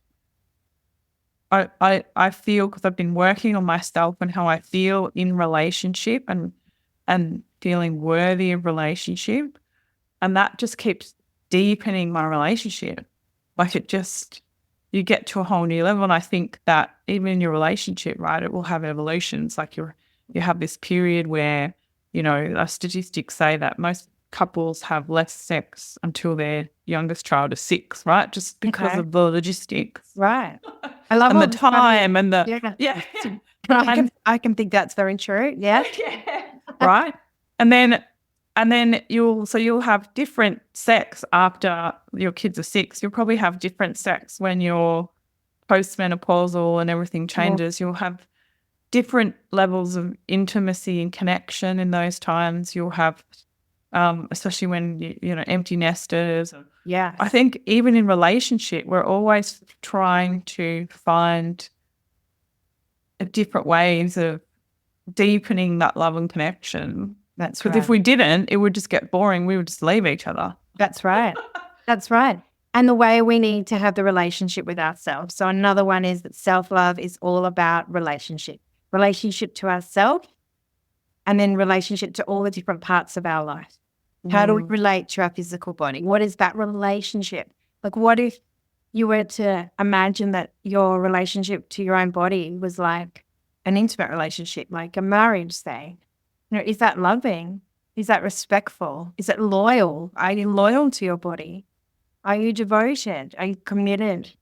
I feel, because I've been working on myself and how I feel in relationship and feeling worthy of relationship, and that just keeps deepening my relationship. Like, you get to a whole new level. And I think that even in your relationship, right, it will have evolutions. Like, you have this period where, our statistics say that most couples have less sex until their youngest child is 6, right? Just because of the logistics. Right. I love and the time and the I can think that's very true. Yeah. Right. And then you'll have different sex after your kids are 6. You'll probably have different sex when you're postmenopausal and everything changes. You'll have different levels of intimacy and connection in those times. You'll have, especially when empty nesters. Yeah. I think even in relationship, we're always trying to find different ways of deepening that love and connection. That's right. Because if we didn't, it would just get boring. We would just leave each other. That's right. That's right. And the way we need to have the relationship with ourselves. So another one is that self-love is all about relationship to ourselves, and then relationship to all the different parts of our life. How do we relate to our physical body? What is that relationship? Like, what if you were to imagine that your relationship to your own body was like an intimate relationship, like a marriage, say? Is that loving? Is that respectful? Is it loyal? Are you loyal to your body? Are you devoted? Are you committed?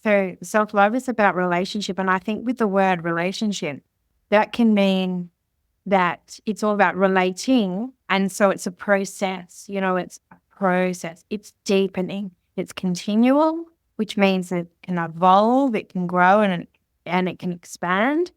So self-love is about relationship. And I think with the word relationship, that can mean that it's all about relating. And so it's a process, it's a process. It's deepening. It's continual, which means it can evolve, it can grow, and it can expand.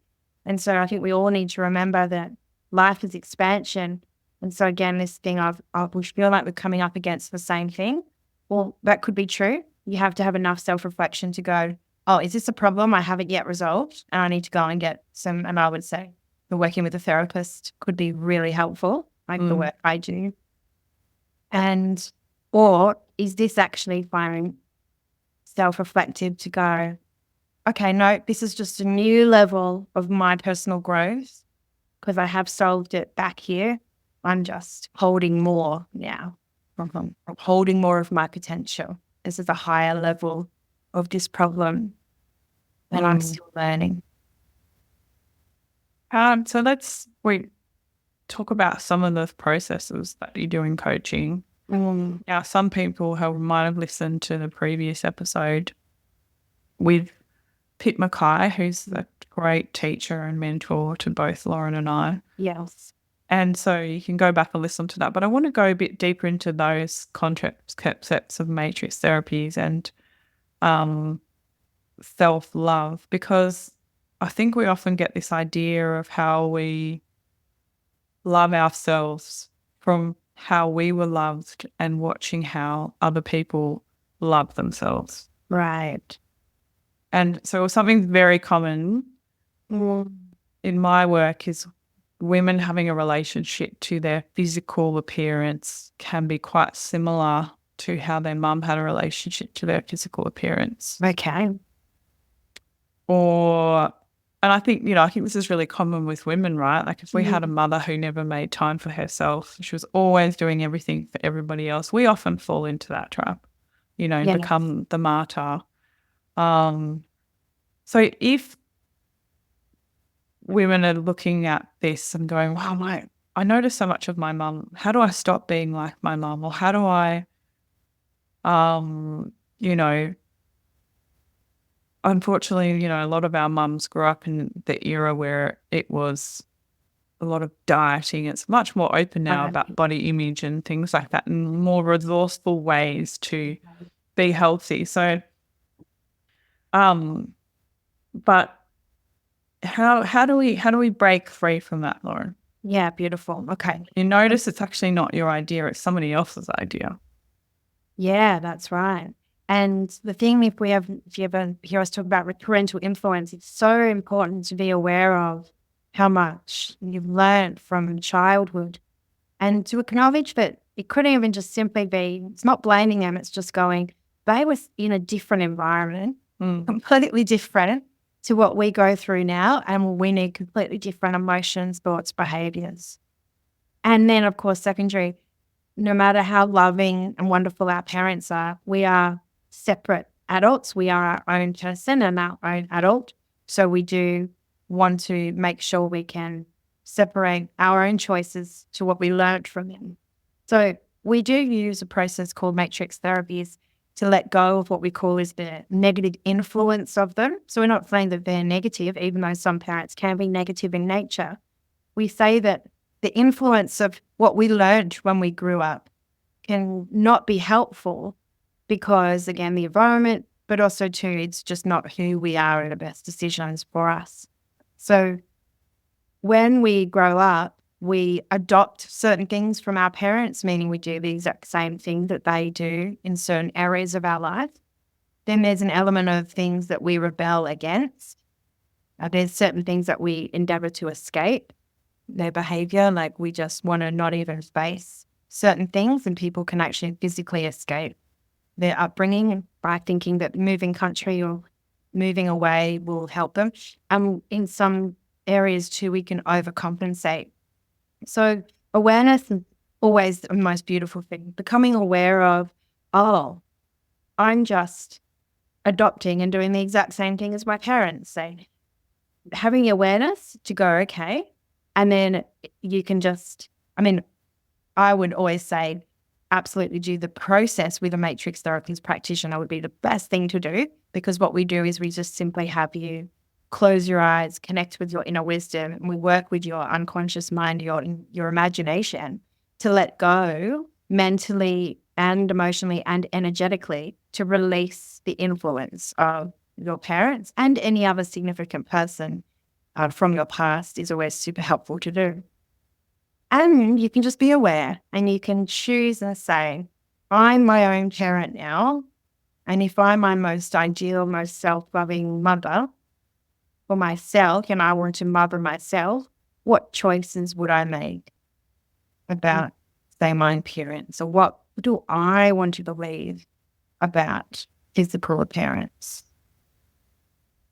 And so I think we all need to remember that life is expansion. And so again, this thing of we feel like we're coming up against the same thing. Well, that could be true. You have to have enough self-reflection to go, oh, is this a problem I haven't yet resolved and I need to go and get some, and I would say the working with a therapist could be really helpful, like the work I do. And, or is this actually finding self-reflective to go, okay, no, this is just a new level of my personal growth because I have solved it back here. I'm just holding more now. I'm holding more of my potential. This is a higher level of this problem that I'm still learning. So we talk about some of the processes that you do in coaching. Now, some people might have listened to the previous episode with Pip Mackay, who's a great teacher and mentor to both Lauren and I. Yes. And so you can go back and listen to that. But I want to go a bit deeper into those concepts of matrix therapies and self-love, because I think we often get this idea of how we love ourselves from how we were loved and watching how other people love themselves. Right. And so something very common in my work is women having a relationship to their physical appearance can be quite similar to how their mum had a relationship to their physical appearance. Okay. And I think this is really common with women, right? Like if we had a mother who never made time for herself, she was always doing everything for everybody else, we often fall into that trap, and become the martyr. So if women are looking at this and going, wow, I notice so much of my mum, how do I stop being like my mum? Or how do I, unfortunately, a lot of our mums grew up in the era where it was a lot of dieting. It's much more open now about body image and things like that, and more resourceful ways to be healthy. So, but how do we break free from that, Lauren? Yeah, beautiful. Okay. You notice it's actually not your idea, it's somebody else's idea. Yeah, that's right. And the thing, if you ever hear us talk about parental influence, it's so important to be aware of how much you've learned from childhood and to acknowledge that it couldn't even just simply be, it's not blaming them, it's just going, they were in a different environment, completely different to what we go through now, and we need completely different emotions, thoughts, behaviours. And then, of course, secondary, no matter how loving and wonderful our parents are, we are separate adults. We are our own person and our own adult. So we do want to make sure we can separate our own choices to what we learned from them. So we do use a process called matrix therapies to let go of what we call is the negative influence of them. So we're not saying that they're negative, even though some parents can be negative in nature. We say that the influence of what we learned when we grew up can not be helpful because, again, the environment, but also too, it's just not who we are and the best decisions for us. So when we grow up, we adopt certain things from our parents, meaning we do the exact same thing that they do in certain areas of our life. Then there's an element of things that we rebel against. There's certain things that we endeavor to escape their behavior, like we just want to not even face certain things, and people can actually physically escape their upbringing by thinking that moving country or moving away will help them. In some areas too, we can overcompensate. So awareness is always the most beautiful thing. Becoming aware of, oh, I'm just adopting and doing the exact same thing as my parents say. Having awareness to go, okay, and then you can just, I would always say absolutely do the process with a matrix therapist practitioner would be the best thing to do, because what we do is we just simply have you close your eyes, connect with your inner wisdom, and we work with your unconscious mind, your imagination to let go mentally and emotionally and energetically to release the influence of your parents and any other significant person from your past is always super helpful to do. And you can just be aware and you can choose and say, I'm my own parent now, And if I'm my most ideal, most self-loving mother for myself and I want to mother myself, what choices would I make about, say, my appearance? Or what do I want to believe about physical appearance?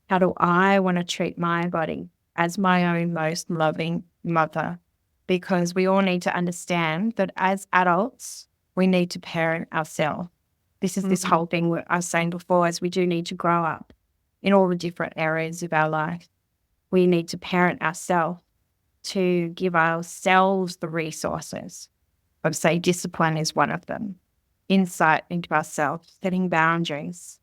How do I want to treat my body as my own most loving mother? Because we all need to understand that as adults, we need to parent ourselves. This is this whole thing what I was saying before, as we do need to grow up in all the different areas of our life. We need to parent ourselves to give ourselves the resources of, say, discipline is one of them, insight into ourselves, setting boundaries,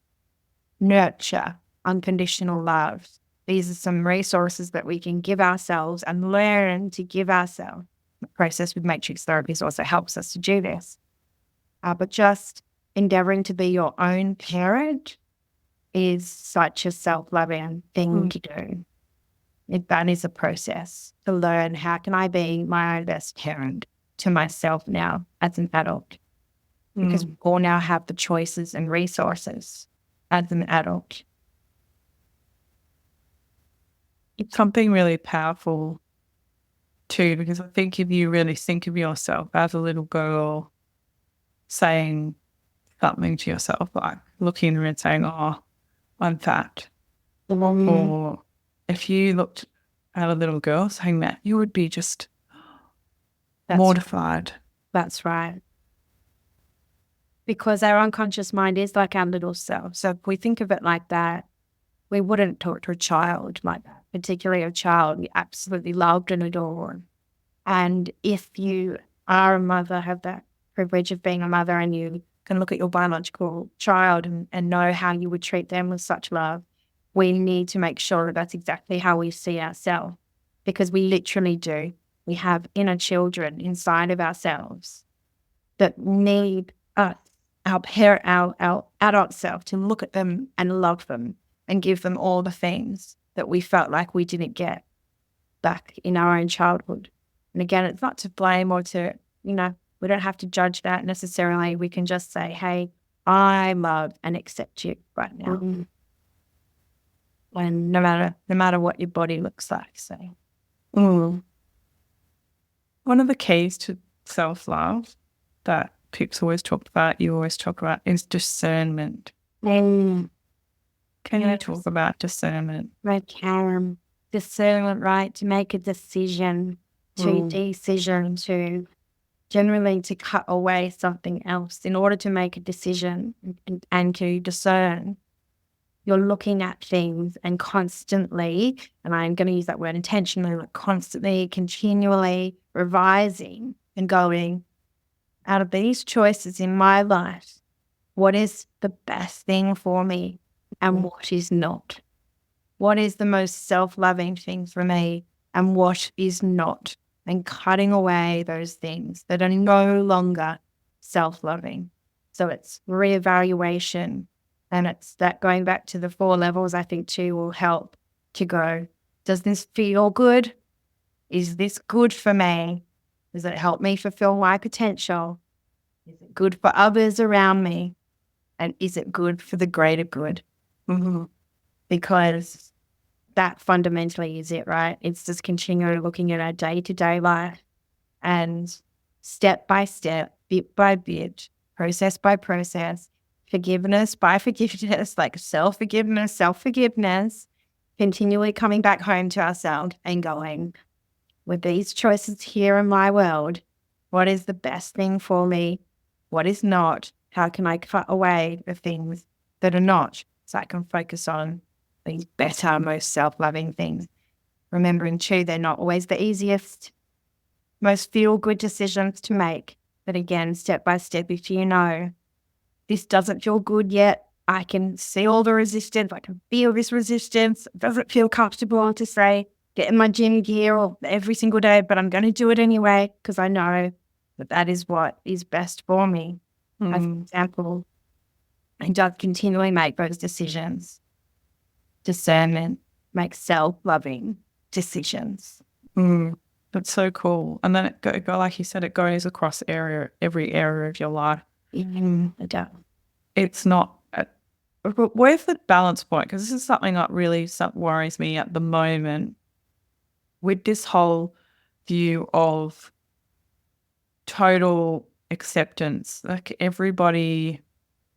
nurture, unconditional love. These are some resources that we can give ourselves and learn to give ourselves. The process with matrix therapies also helps us to do this. But just endeavoring to be your own parent is such a self-loving thing to do. That is a process to learn, how can I be my own best parent to myself now as an adult? Because we all now have the choices and resources as an adult. It's something really powerful too, because I think if you really think of yourself as a little girl saying something to yourself, like looking in the mirror and saying, oh, I'm fat. Or if you looked at a little girl saying that, you would be just mortified. That's right. Because our unconscious mind is like our little self. So if we think of it like that, we wouldn't talk to a child like that, particularly a child we absolutely loved and adored. And if you are a mother, have that privilege of being a mother, and you can look at your biological child and know how you would treat them with such love, we need to make sure that that's exactly how we see ourselves, because we literally do. We have inner children inside of ourselves that need us, our adult self, to look at them and love them and give them all the things that we felt like we didn't get back in our own childhood. And again, it's not to blame or to, we don't have to judge that necessarily. We can just say, hey, I love and accept you right now. And no matter what your body looks like. So one of the keys to self-love that Pip's always talked about, you always talk about, is discernment. Can you talk about discernment? Discernment, right? To make a decision, to generally to cut away something else in order to make a decision and to discern. You're looking at things and constantly, and I'm going to use that word intentionally, like constantly, continually revising and going, out of these choices in my life, what is the best thing for me and what is not? What is the most self-loving thing for me and what is not? And cutting away those things that are no longer self-loving. So it's reevaluation. And it's that going back to the 4 levels, I think, too, will help to go, does this feel good? Is this good for me? Does it help me fulfill my potential? Is it good for others around me? And is it good for the greater good? Because that fundamentally is it, right? It's just continually looking at our day-to-day life and step by step, bit by bit, process by process, forgiveness by forgiveness, like self-forgiveness, continually coming back home to ourselves and going, with these choices here in my world, what is the best thing for me? What is not? How can I cut away the things that are not so I can focus on these better, most self-loving things? Remembering too, they're not always the easiest, most feel-good decisions to make. But again, step by step, if you know this doesn't feel good yet, I can see all the resistance, I can feel this resistance, it doesn't feel comfortable to say, get in my gym gear every single day, but I'm going to do it anyway because I know that is what is best for me. As an example, and just continually make those decisions. Discernment, make self-loving decisions. That's so cool. And then it go like you said, it goes across every area of your life. It does. It's not where's the balance point? Because this is something that really worries me at the moment with this whole view of total acceptance. Like everybody,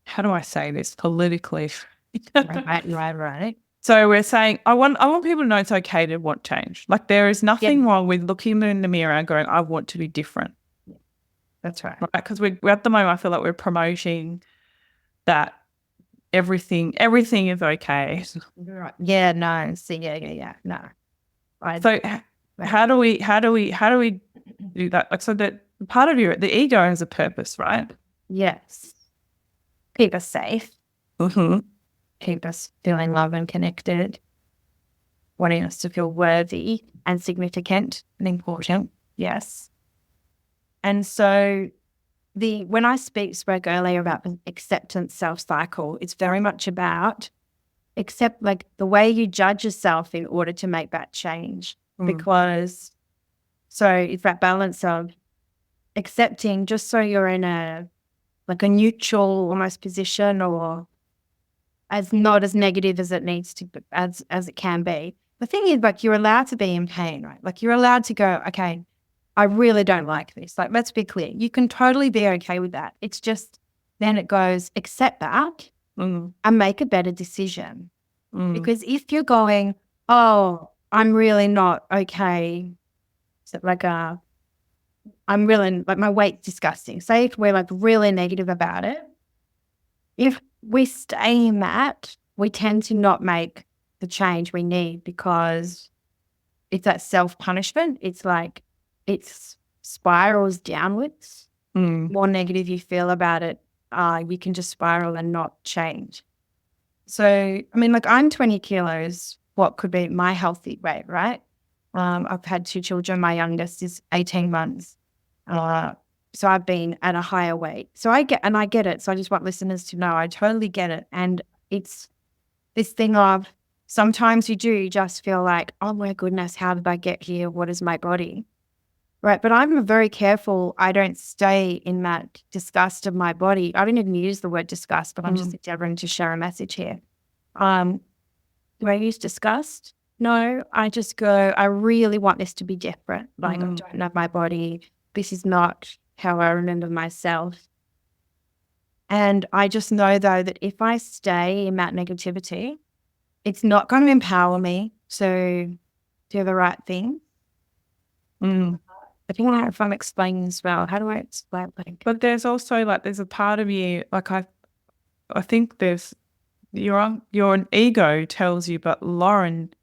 how do I say this politically? Right. So we're saying, I want people to know it's okay to want change. Like there is nothing wrong with looking in the mirror and going, I want to be different. That's right. Because we're at the moment, I feel like we're promoting that everything is okay. Right. Yeah, no. See, yeah. No. So how do we do that? Like, so that part of the ego has a purpose, right? Yes. Keep us safe. Mm-hmm. Keep us feeling loved and connected. Wanting us to feel worthy and significant and important. Yes. And so when I spoke earlier about the acceptance self-cycle, it's very much about like the way you judge yourself in order to make that change. Because so it's that balance of accepting just so you're in a neutral almost position, or as not as negative as it needs to be, as it can be. The thing is, like, you're allowed to be in pain, right? Like, you're allowed to go, okay, I really don't like this. Like, let's be clear. You can totally be okay with that. It's just then it goes, accept that and make a better decision. Because if you're going, oh, I'm really not okay, so I'm really, like, my weight's disgusting. Say if we're like really negative about it, if we stay in that, we tend to not make the change we need, because it's that self-punishment. It's like it spirals downwards. More negative you feel about it, you can just spiral and not change. So, I mean, like, I'm 20 kilos, what could be my healthy weight, right? I've had 2 children. My youngest is 18 months. So I've been at a higher weight. So I get it. So I just want listeners to know I totally get it. And it's this thing of sometimes you do just feel like, oh my goodness, how did I get here? What is my body? Right. But I'm very careful. I don't stay in that disgust of my body. I don't even use the word disgust, but I'm just endeavoring to share a message here. Do I use disgust? No, I just go, I really want this to be different. Like, I don't love my body. This is not how I remember myself. And I just know, though, that if I stay in that negativity, it's not going to empower me to do the right thing. I don't know if I'm explaining as well. How do I explain? But there's also there's a part of you, like I think there's your ego tells you, but Lauren,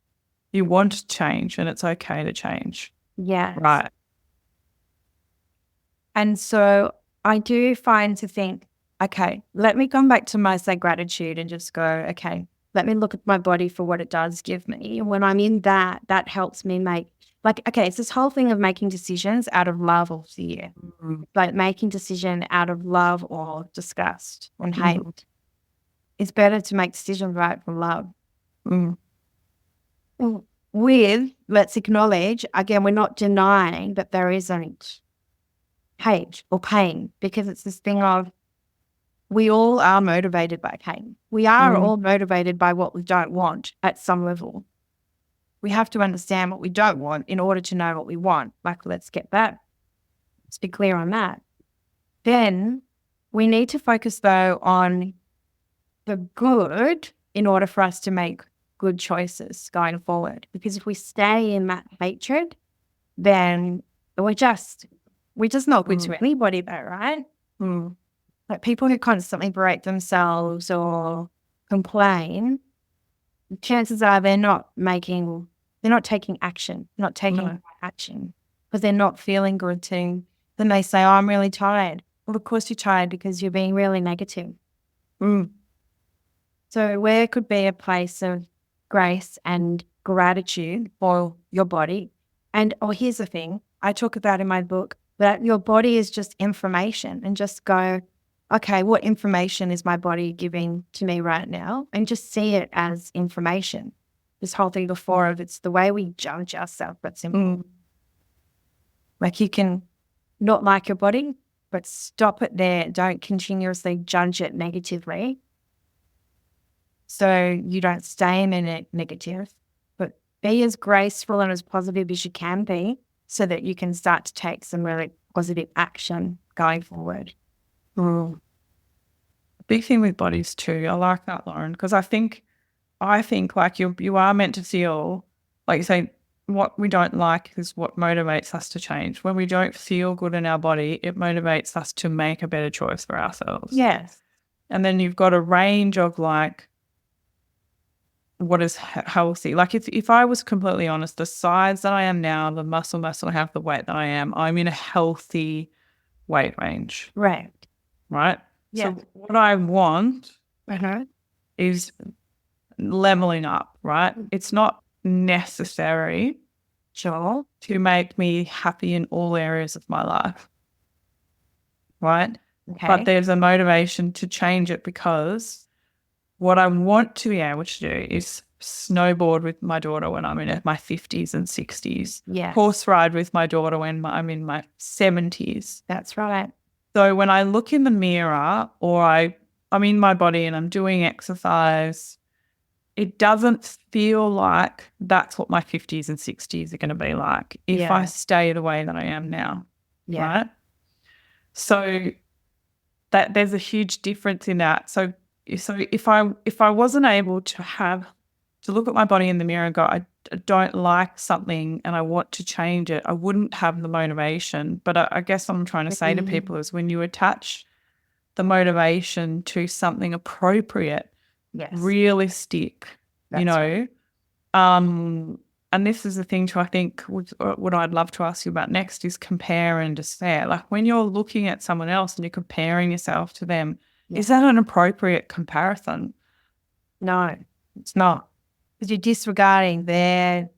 you want to change and it's okay to change. Yeah. Right. And so I do find to think, okay, let me come back to my, say, gratitude and just go, okay, let me look at my body for what it does give me. And when I'm in that helps me make, okay, it's this whole thing of making decisions out of love or fear. Like making decision out of love or disgust and hate. It's better to make decisions right from love. Let's acknowledge, again, we're not denying that there isn't hate or pain, because it's this thing of we all are motivated by pain. We are all motivated by what we don't want at some level. We have to understand what we don't want in order to know what we want. Like, let's get that. Let's be clear on that. Then we need to focus, though, on the good in order for us to make good choices going forward. Because if we stay in that hatred, then we're just not good to anybody, though, right? Like people who constantly berate themselves or complain, chances are they're not taking action, because they're not feeling good too. Then they say, oh, I'm really tired. Well, of course you're tired because you're being really negative. So where could be a place of grace and gratitude for your body? And, here's the thing I talk about in my book, that your body is just information, and just go, okay, what information is my body giving to me right now? And just see it as information. This whole thing before of it's the way we judge ourselves, that's simple. Like, you can not like your body, but stop it there. Don't continuously judge it negatively. so you don't stay in a negative, but be as graceful and as positive as you can be so that you can start to take some really positive action going forward. Mm. Big thing with bodies too. I like that, Lauren, because I think like you are meant to feel, like you say, what we don't like is what motivates us to change. When we don't feel good in our body, it motivates us to make a better choice for ourselves. Yes. And then you've got a range of like what is healthy. Like if I was completely honest, the size that I am now, the muscle mass that I have, the weight that I am, I'm in a healthy weight range. Right. Right? Yeah. So what I want Uh-huh. is leveling up, right? It's not necessary Sure. to make me happy in all areas of my life, right? Okay. But there's a motivation to change it because what I want to be able to do is snowboard with my daughter when I'm in my 50s and 60s. Yeah. Horse ride with my daughter when I'm in my 70s. That's right. So when I look in the mirror or I'm in my body and I'm doing exercise, it doesn't feel like that's what my 50s and 60s are going to be like if I stay the way that I am now, right? So that there's a huge difference in that. So if I wasn't able to look at my body in the mirror and go, I don't like something and I want to change it, I wouldn't have the motivation. But I guess what I'm trying to say to people is when you attach the motivation to something appropriate, realistic, you know, and this is the thing too, I think what I'd love to ask you about next is compare and despair. Like when you're looking at someone else and you're comparing yourself to them, is that an appropriate comparison? No, it's not. Because you're disregarding their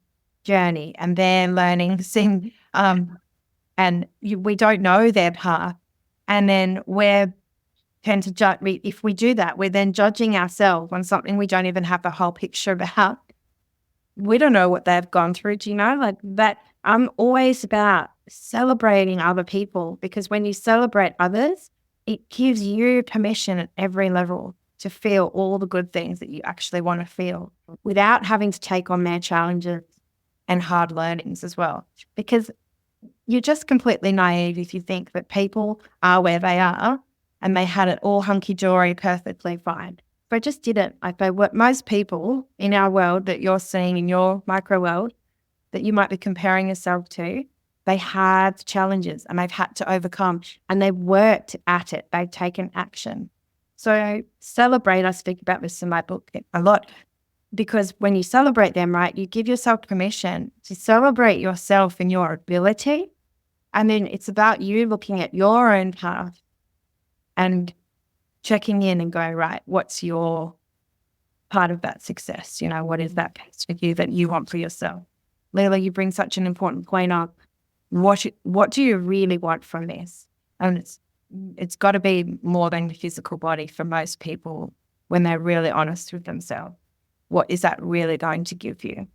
journey and their learning thing, and we don't know their path. And then tend to judge. If we do that, we're then judging ourselves on something we don't even have the whole picture about. We don't know what they've gone through, do you know? Like that, I'm always about celebrating other people because when you celebrate others, it gives you permission at every level to feel all the good things that you actually want to feel without having to take on their challenges and hard learnings as well. Because you're just completely naive if you think that people are where they are and they had it all hunky-dory, perfectly fine. But I just didn't. Most people in our world that you're seeing in your micro world that you might be comparing yourself to, they had challenges and they've had to overcome and they've worked at it. They've taken action. So celebrate, I speak about this in my book a lot, because when you celebrate them, right, you give yourself permission to celebrate yourself and your ability. And then it's about you looking at your own path and checking in and going, right, what's your part of that success? You know, what is that piece for you that you want for yourself? Leila, you bring such an important point up. What do you really want from this? And it's got to be more than the physical body for most people when they're really honest with themselves. What is that really going to give you?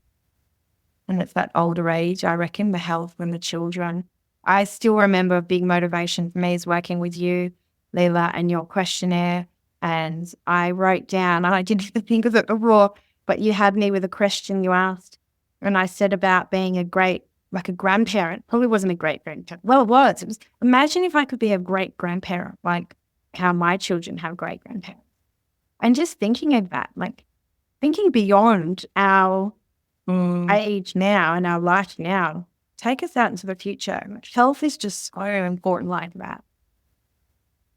And it's that older age, I reckon, the health and the children. I still remember a big motivation for me is working with you, Leila, and your questionnaire. And I wrote down, and I didn't even think of it before, but you had me with a question you asked. And I said about being a grandparent. Probably wasn't a great grandparent. Well, it was. It was, imagine if I could be a great grandparent, like how my children have great grandparents. And just thinking of that, like thinking beyond our age now and our life now, take us out into the future. Health is just so important like that.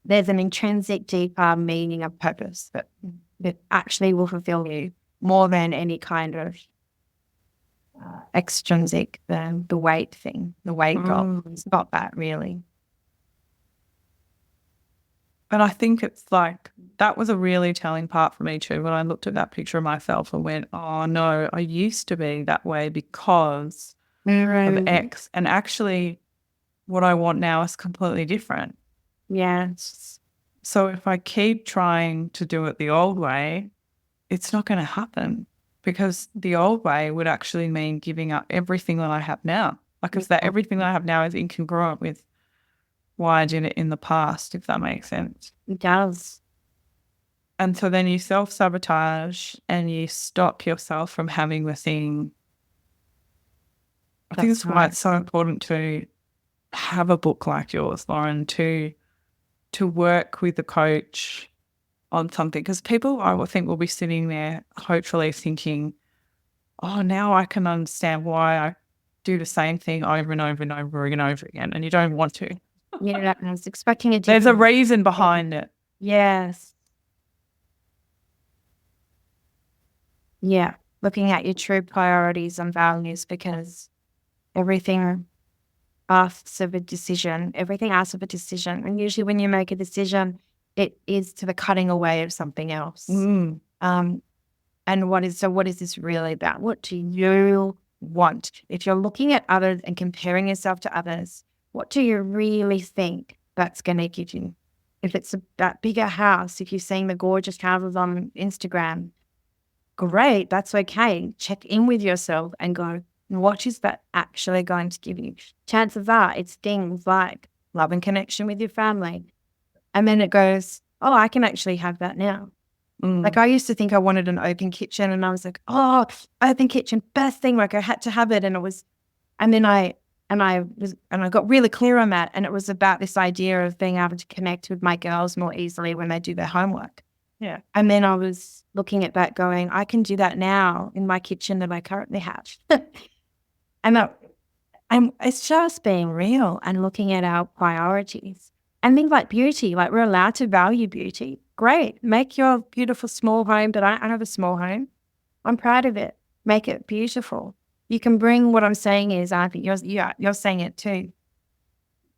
There's an intrinsic, deeper meaning of purpose that actually will fulfill you more than any kind of extrinsic, the weight thing, the weight goal. It's not that really. And I think it's like, that was a really telling part for me too, when I looked at that picture of myself and went, oh no, I used to be that way because of X. And actually what I want now is completely different. Yeah. So if I keep trying to do it the old way, it's not going to happen, because the old way would actually mean giving up everything that I have now. Like if that everything that I have now is incongruent with why I did it in the past, if that makes sense. It does. And so then you self-sabotage and you stop yourself from having the thing. I think that's why it's so important to have a book like yours, Lauren, to work with a coach on something, because people, I would think, will be sitting there hopefully thinking, oh, now I can understand why I do the same thing over and over and over and over again, and you don't want to. Yeah, I was expecting it. There's a reason behind it. Yes. Yeah. Looking at your true priorities and values, because everything asks of a decision. Everything asks of a decision. And usually when you make a decision, it is to the cutting away of something else. And what is this really about? What do you want? If you're looking at others and comparing yourself to others, what do you really think that's going to give you? If it's that bigger house, if you're seeing the gorgeous houses on Instagram, great, that's okay. Check in with yourself and go, what is that actually going to give you? Chances are it's things like love and connection with your family. And then it goes, oh, I can actually have that now. Like I used to think I wanted an open kitchen, and I was like, oh, open kitchen, best thing. Like I had to have it. And then I got really clear on that. And it was about this idea of being able to connect with my girls more easily when they do their homework. Yeah. And then I was looking at that going, I can do that now in my kitchen that I currently have. And it's just being real and looking at our priorities. And things like beauty, like we're allowed to value beauty. Great. Make your beautiful small home, but I have a small home. I'm proud of it. Make it beautiful. You can bring, what I'm saying is, I think you're saying it too.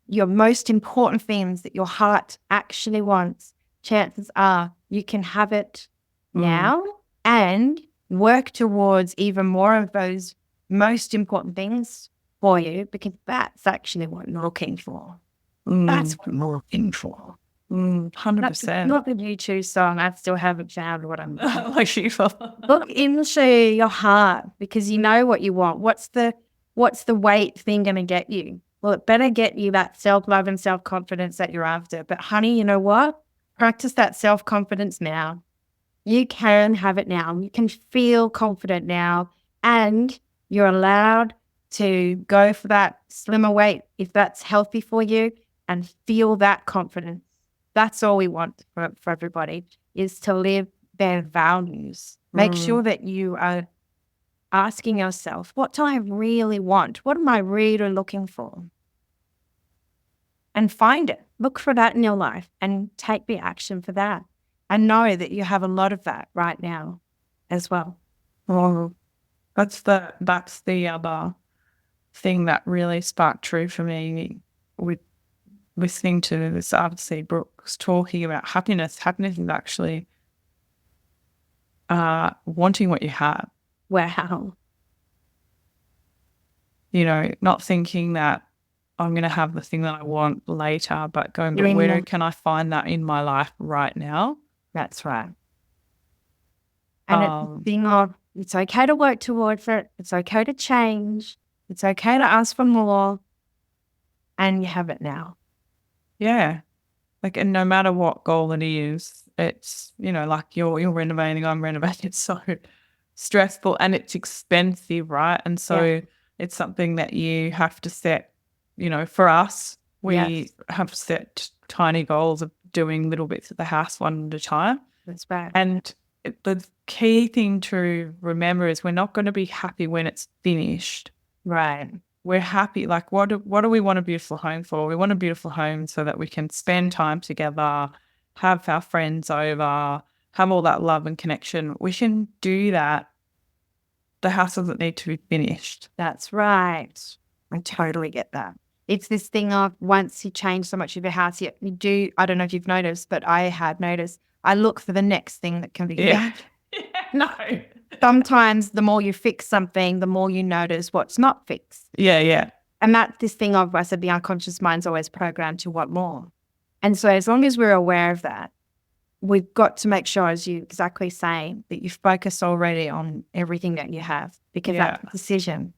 Your most important things that your heart actually wants, chances are you can have it now and work towards even more of those most important things for you, because that's actually what you're looking for. That's what I'm looking for. 100%. Not the U2 song. I still haven't found what I'm looking for. Like Shiva. Look into your heart, because you know what you want. What's the weight thing going to get you? Well, it better get you that self-love and self-confidence that you're after. But honey, you know what? Practice that self-confidence now. You can have it now. You can feel confident now, and you're allowed to go for that slimmer weight if that's healthy for you, and feel that confidence. That's all we want for everybody, is to live their values. Make sure that you are asking yourself, what do I really want? What am I really looking for? And find it. Look for that in your life and take the action for that. And know that you have a lot of that right now as well. Oh, that's the other thing that really sparked true for me with listening to this Arthur Brooks talking about happiness. Happiness is actually wanting what you have. Wow. You know, not thinking that I'm going to have the thing that I want later, but going, but where can I find that in my life right now? That's right. And it's okay to work towards it. It's okay to change. It's okay to ask for more. And you have it now. Yeah. Like, and no matter what goal it is, it's, you know, like you're renovating, I'm renovating. It's so stressful and it's expensive, right? And so it's something that you have to set, you know, for us, we have set tiny goals of doing little bits of the house one at a time. That's right. And the key thing to remember is we're not going to be happy when it's finished. Right. We're happy. Like, what do we want a beautiful home for? We want a beautiful home so that we can spend time together, have our friends over, have all that love and connection. We can do that. The house doesn't need to be finished. That's right. I totally get that. It's this thing of once you change so much of your house, you do, I don't know if you've noticed, but I had noticed, I look for the next thing that can be fixed. No. Sometimes the more you fix something, the more you notice what's not fixed. Yeah. And that's this thing of, I said, the unconscious mind's always programmed to want more. And so as long as we're aware of that, we've got to make sure, as you exactly say, that you focus already on everything that you have, because that's a decision.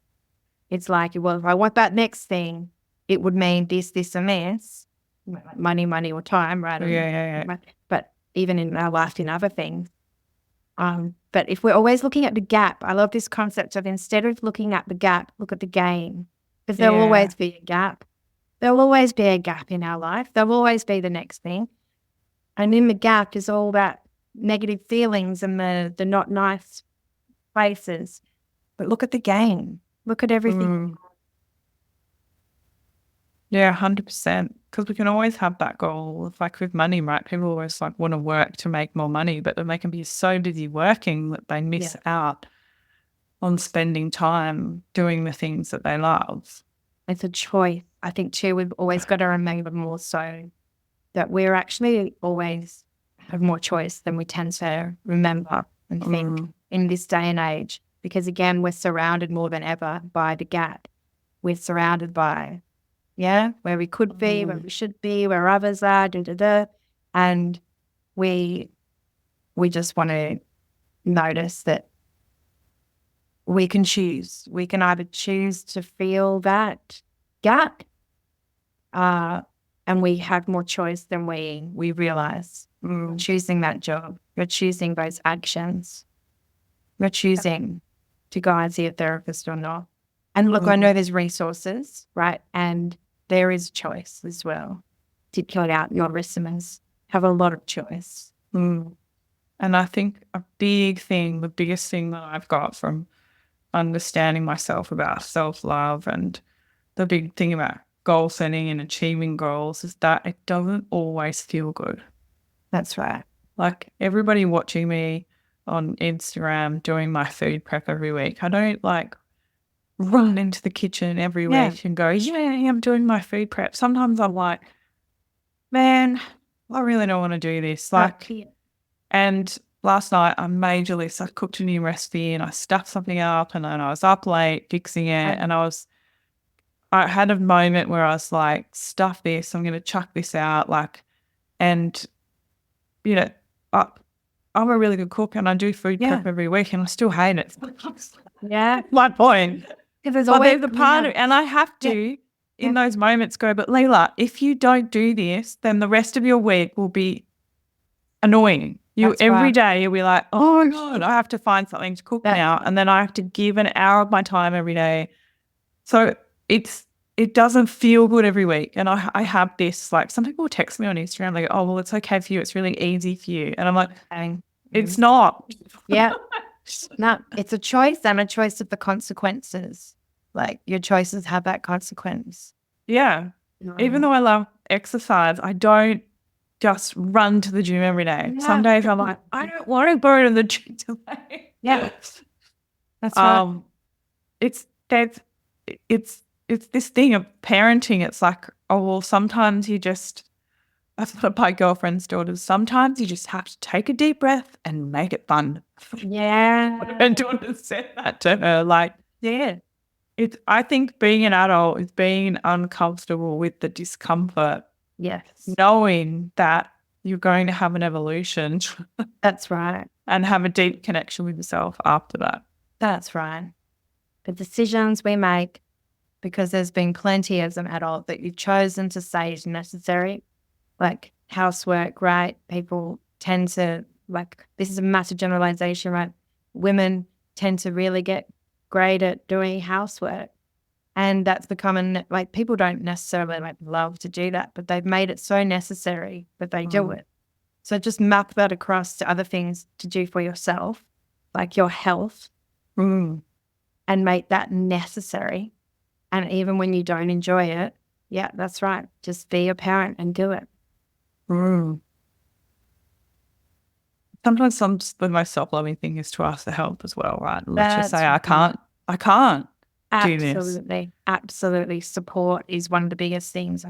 It's like, well, if I want that next thing, it would mean this, and this. Money, or time, right? Yeah. But even in our life in other things. But if we're always looking at the gap, I love this concept of instead of looking at the gap, look at the gain. Because there'll always be a gap. There'll always be a gap in our life. There'll always be the next thing. And in the gap is all that negative feelings and the not nice places. But look at the gain. Look at everything. Yeah, 100%. Because we can always have that goal. Like with money, right? People always like want to work to make more money, but then they can be so busy working that they miss out on spending time doing the things that they love. It's a choice. I think too, we've always got to remember more so that we're actually always have more choice than we tend to remember and think in this day and age. Because again, we're surrounded more than ever by the gap. We're surrounded by, where we could be, where we should be, where others are, and we just want to notice that we can choose. We can either choose to feel that gap, and we have more choice than we realize. Choosing that job, you're choosing those actions, you're choosing to go and see a therapist or not. And look, I know there's resources, right? And there is choice as well. Particularly out your listeners have a lot of choice. And I think a big thing, the biggest thing that I've got from understanding myself about self-love and the big thing about goal setting and achieving goals is that it doesn't always feel good. That's right. Like everybody watching me on Instagram doing my food prep every week, I don't like run into the kitchen every week and go, I'm doing my food prep. Sometimes I'm like, man, I really don't want to do this. And last night I majorly, I cooked a new recipe and I stuffed something up and then I was up late fixing it and I had a moment where I was like, stuff this, I'm going to chuck this out. And I'm a really good cook and I do food prep every week and I still hate it. My point. There's always a part of it. And I have to, in those moments, go, but Leila, if you don't do this, then the rest of your week will be annoying. Every day you'll be like, oh my God, I have to find something to cook now. And then I have to give an hour of my time every day. So it doesn't feel good every week. And I have this, like, some people will text me on Instagram, like, oh, well, it's okay for you. It's really easy for you. And I'm like, it's not. No, it's a choice and a choice of the consequences. Like your choices have that consequence. Yeah. Even though I love exercise, I don't just run to the gym every day. Some days I'm like, I don't want to go to the gym today. That's right. It's this thing of parenting. It's like, oh, well, sometimes that's what my girlfriend's daughters, sometimes you just have to take a deep breath and make it fun. And to understand that to her, like, I think being an adult is being uncomfortable with the discomfort. Knowing that you're going to have an evolution. That's right. And have a deep connection with yourself after that. That's right. The decisions we make, because there's been plenty as an adult that you've chosen to say is necessary, like housework, right? People tend to, like, this is a massive generalization, right? Women tend to really get great at doing housework. And that's becoming, like, people don't necessarily like love to do that, but they've made it so necessary that they do it. So just map that across to other things to do for yourself, like your health, and make that necessary. And even when you don't enjoy it, that's right. Just be a parent and do it. Sometimes the most self-loving thing is to ask for help as well, right? Let's just say, I can't do this. Absolutely. Support is one of the biggest things.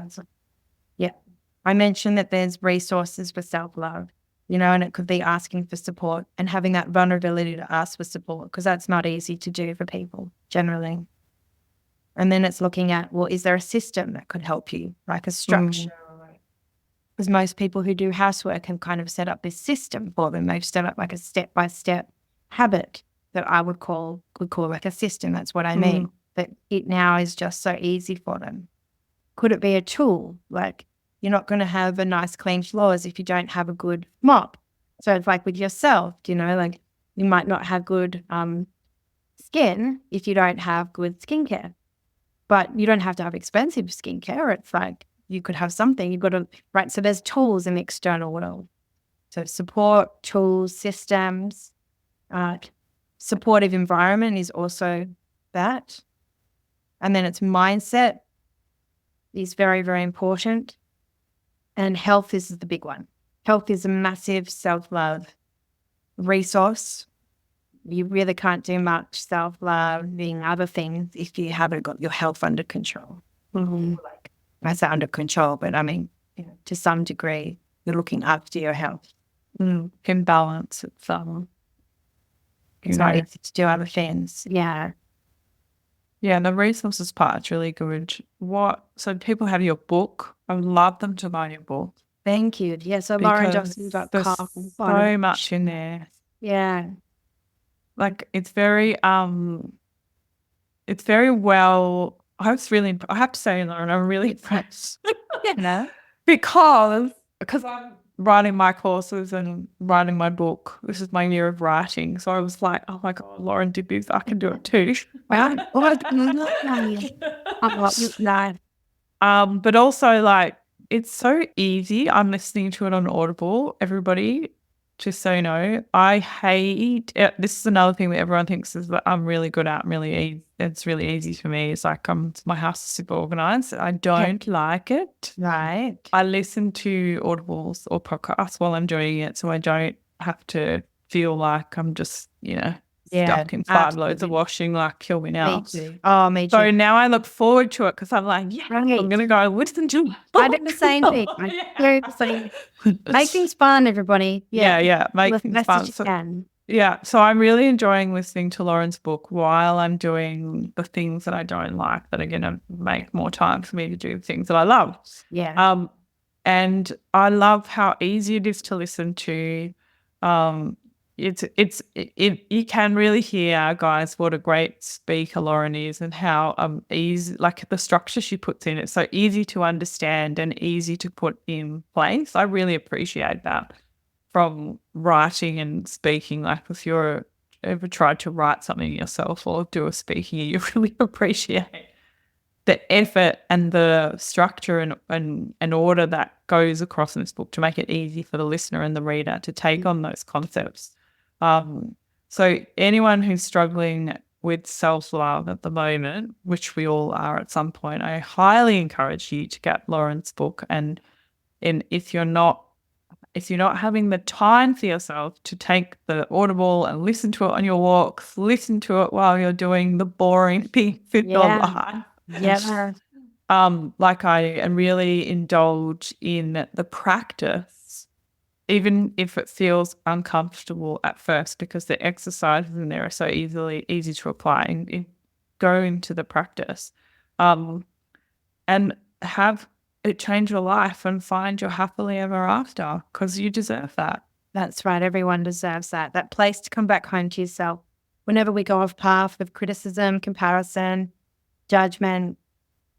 I mentioned that there's resources for self-love, and it could be asking for support and having that vulnerability to ask for support, because that's not easy to do for people generally. And then it's looking at, well, is there a system that could help you, like a structure? Because most people who do housework have kind of set up this system for them. They've set up like a step-by-step habit that I would call like a system. That's what I mean. That it now is just so easy for them. Could it be a tool? Like You're not going to have a nice clean floors if you don't have a good mop. So it's like with yourself, like you might not have good skin if you don't have good skincare. But you don't have to have expensive skincare. It's like you could have something. You've got to, right? So there's tools in the external world. So support, tools, systems, supportive environment is also that. And then it's mindset is very, very important. And health is the big one. Health is a massive self-love resource. You really can't do much self-love being other things if you haven't got your health under control. Like, I say under control, but I mean, to some degree, you're looking after your health. In balance. It's not easy to do other things. Yeah. Yeah, the resources part's really good. So people have your book. I would love them to buy your book. Thank you. Yeah, so Jobson.com. There's so much in there. Yeah. Like it's very well. I have to say, Lauren, I'm really impressed. Because I'm writing my courses and writing my book. This is my year of writing. So I was like, oh my God, Lauren did this. I can do it too. But also like, it's so easy. I'm listening to it on Audible, everybody, just so you know. I hate it. This is another thing that everyone thinks is that I'm really good at, it's really easy for me. It's like my house is super organized. I don't like it. Right. I listen to Audibles or podcasts while I'm doing it, so I don't have to feel like I'm just, stuck in 5 loads of washing, like kill me now. Me too. Oh, me too. So now I look forward to it because I'm like, I'm going to go listen to it. I do the same thing. Make things fun, everybody. Yeah. Make things fun. So I'm really enjoying listening to Lauren's book while I'm doing the things that I don't like that are going to make more time for me to do things that I love. Yeah. And I love how easy it is to listen to. You can really hear, guys, what a great speaker Lauren is and how easy, like the structure she puts in. It's so easy to understand and easy to put in place. I really appreciate that from writing and speaking. Like if you're ever tried to write something yourself or do a speaking, you really appreciate the effort and the structure and order that goes across in this book to make it easy for the listener and the reader to take on those concepts. So anyone who's struggling with self-love at the moment, which we all are at some point, I highly encourage you to get Lauren's book. And if you're not having the time for yourself to take the Audible and listen to it on your walks, listen to it while you're doing the boring things in your life. Yeah. And really indulge in the practice, even if it feels uncomfortable at first, because the exercises in there are so easy to apply, and go into the practice, and have it change your life and find your happily ever after, because you deserve that. That's right. Everyone deserves that. That place to come back home to yourself. Whenever we go off path of criticism, comparison, judgment,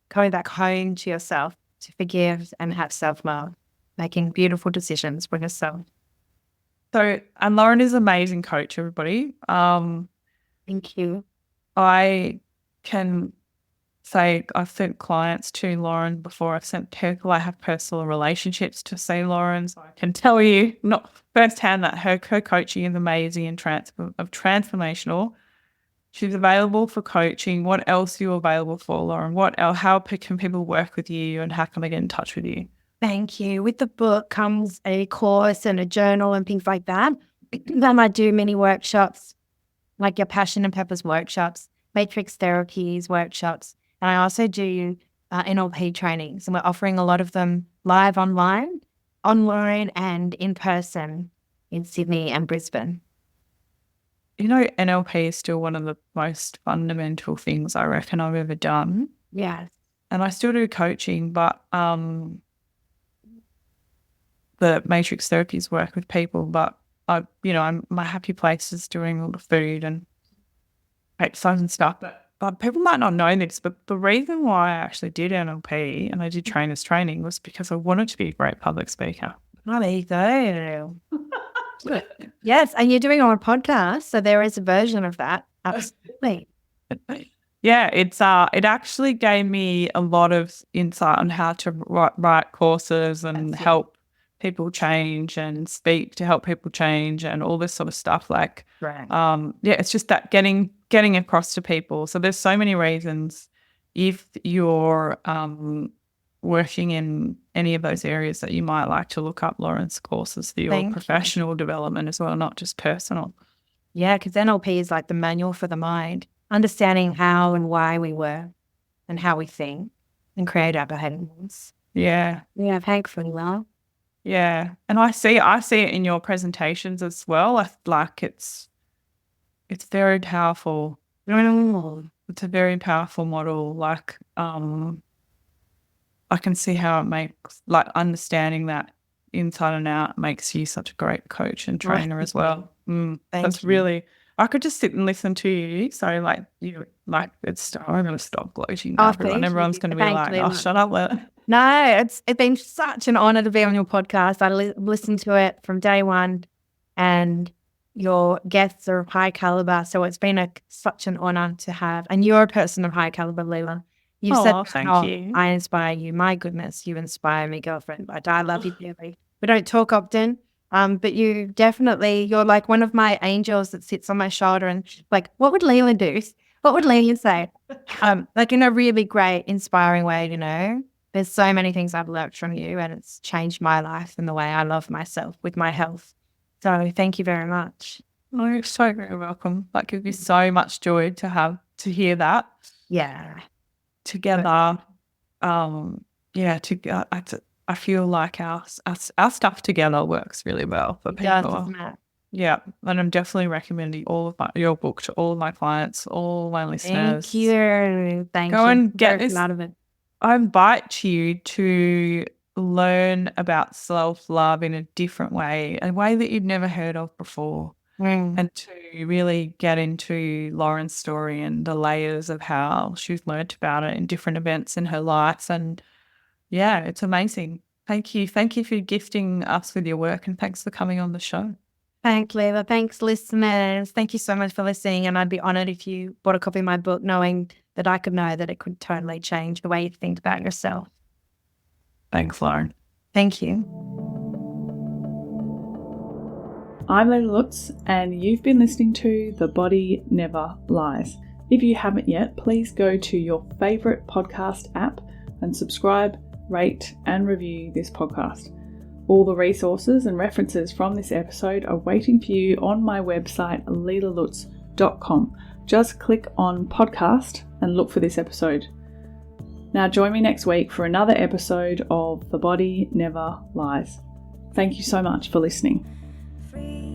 coming back home to yourself to forgive and have self-love, making beautiful decisions for yourself. So, and Lauren is an amazing coach, everybody. Thank you. I can say I've sent clients to Lauren before. I've sent people I have personal relationships to see Lauren. So I can tell you, not firsthand, that her coaching is amazing and transformational. She's available for coaching. What else are you available for, Lauren? What else? How can people work with you, and how can they get in touch with you? Thank you. With the book comes a course and a journal and things like that. Then I do many workshops, like your Passion and Purpose workshops, matrix therapies workshops. And I also do NLP trainings, and we're offering a lot of them live online and in person in Sydney and Brisbane. NLP is still one of the most fundamental things I reckon I've ever done. Yes. And I still do coaching, but the matrix therapies work with people, but my happy place is doing all the food and exercise and stuff. But people might not know this, but the reason why I actually did NLP and I did trainers training was because I wanted to be a great public speaker. Oh, there you go. Yes, and you're doing it on a podcast, so there is a version of that. Absolutely. Yeah, it actually gave me a lot of insight on how to write courses and help people change and speak to help people change and all this sort of stuff. Like, Right. it's just that getting across to people. So there's so many reasons if you're working in any of those areas that you might like to look up Lauren's courses for your professional development as well, not just personal. Yeah, because NLP is like the manual for the mind, understanding how and why we work and how we think and create our behaviors. Yeah. Yeah, thankfully well. Yeah. And I see it in your presentations as well. Like it's very powerful. It's a very powerful model. Like, I can see how it makes, like, understanding that inside and out makes you such a great coach and trainer as well. That's really, I could just sit and listen to you. So, like, I'm going to stop gloating now. Everyone's going to be like, oh, shut up. No, it's been such an honor to be on your podcast. I listened to it from day one, and your guests are of high caliber. So it's been such an honor to have. And you're a person of high caliber, Leela. You've said, thank you. I inspire you. My goodness, you inspire me, girlfriend. I love you dearly. We don't talk often, but you're like one of my angels that sits on my shoulder and like, what would Leela do? What would Leela say? Like in a really great, inspiring way, There's so many things I've learned from you, and it's changed my life and the way I love myself with my health. So thank you very much. Oh, you're so very welcome. That gives me so much joy to hear that. Yeah. Together, I feel like our stuff together works really well for people. Yeah, and I'm definitely recommending your book to all of my clients, all my listeners. Thank you. Go and get this out of it. I invite you to learn about self-love in a different way, a way that you've never heard of before. And to really get into Lauren's story and the layers of how she's learnt about it in different events in her life. And yeah, it's amazing. Thank you. Thank you for gifting us with your work, and thanks for coming on the show. Thanks, Leila. Thanks, listeners. Thank you so much for listening. And I'd be honoured if you bought a copy of my book, knowing that I could know that it could totally change the way you think about yourself. Thanks, Lauren. Thank you. I'm Leila Lutz, and you've been listening to The Body Never Lies. If you haven't yet, please go to your favourite podcast app and subscribe, rate and review this podcast. All the resources and references from this episode are waiting for you on my website, leilalutz.com. Just click on podcast and look for this episode. Now join me next week for another episode of The Body Never Lies. Thank you so much for listening. Free.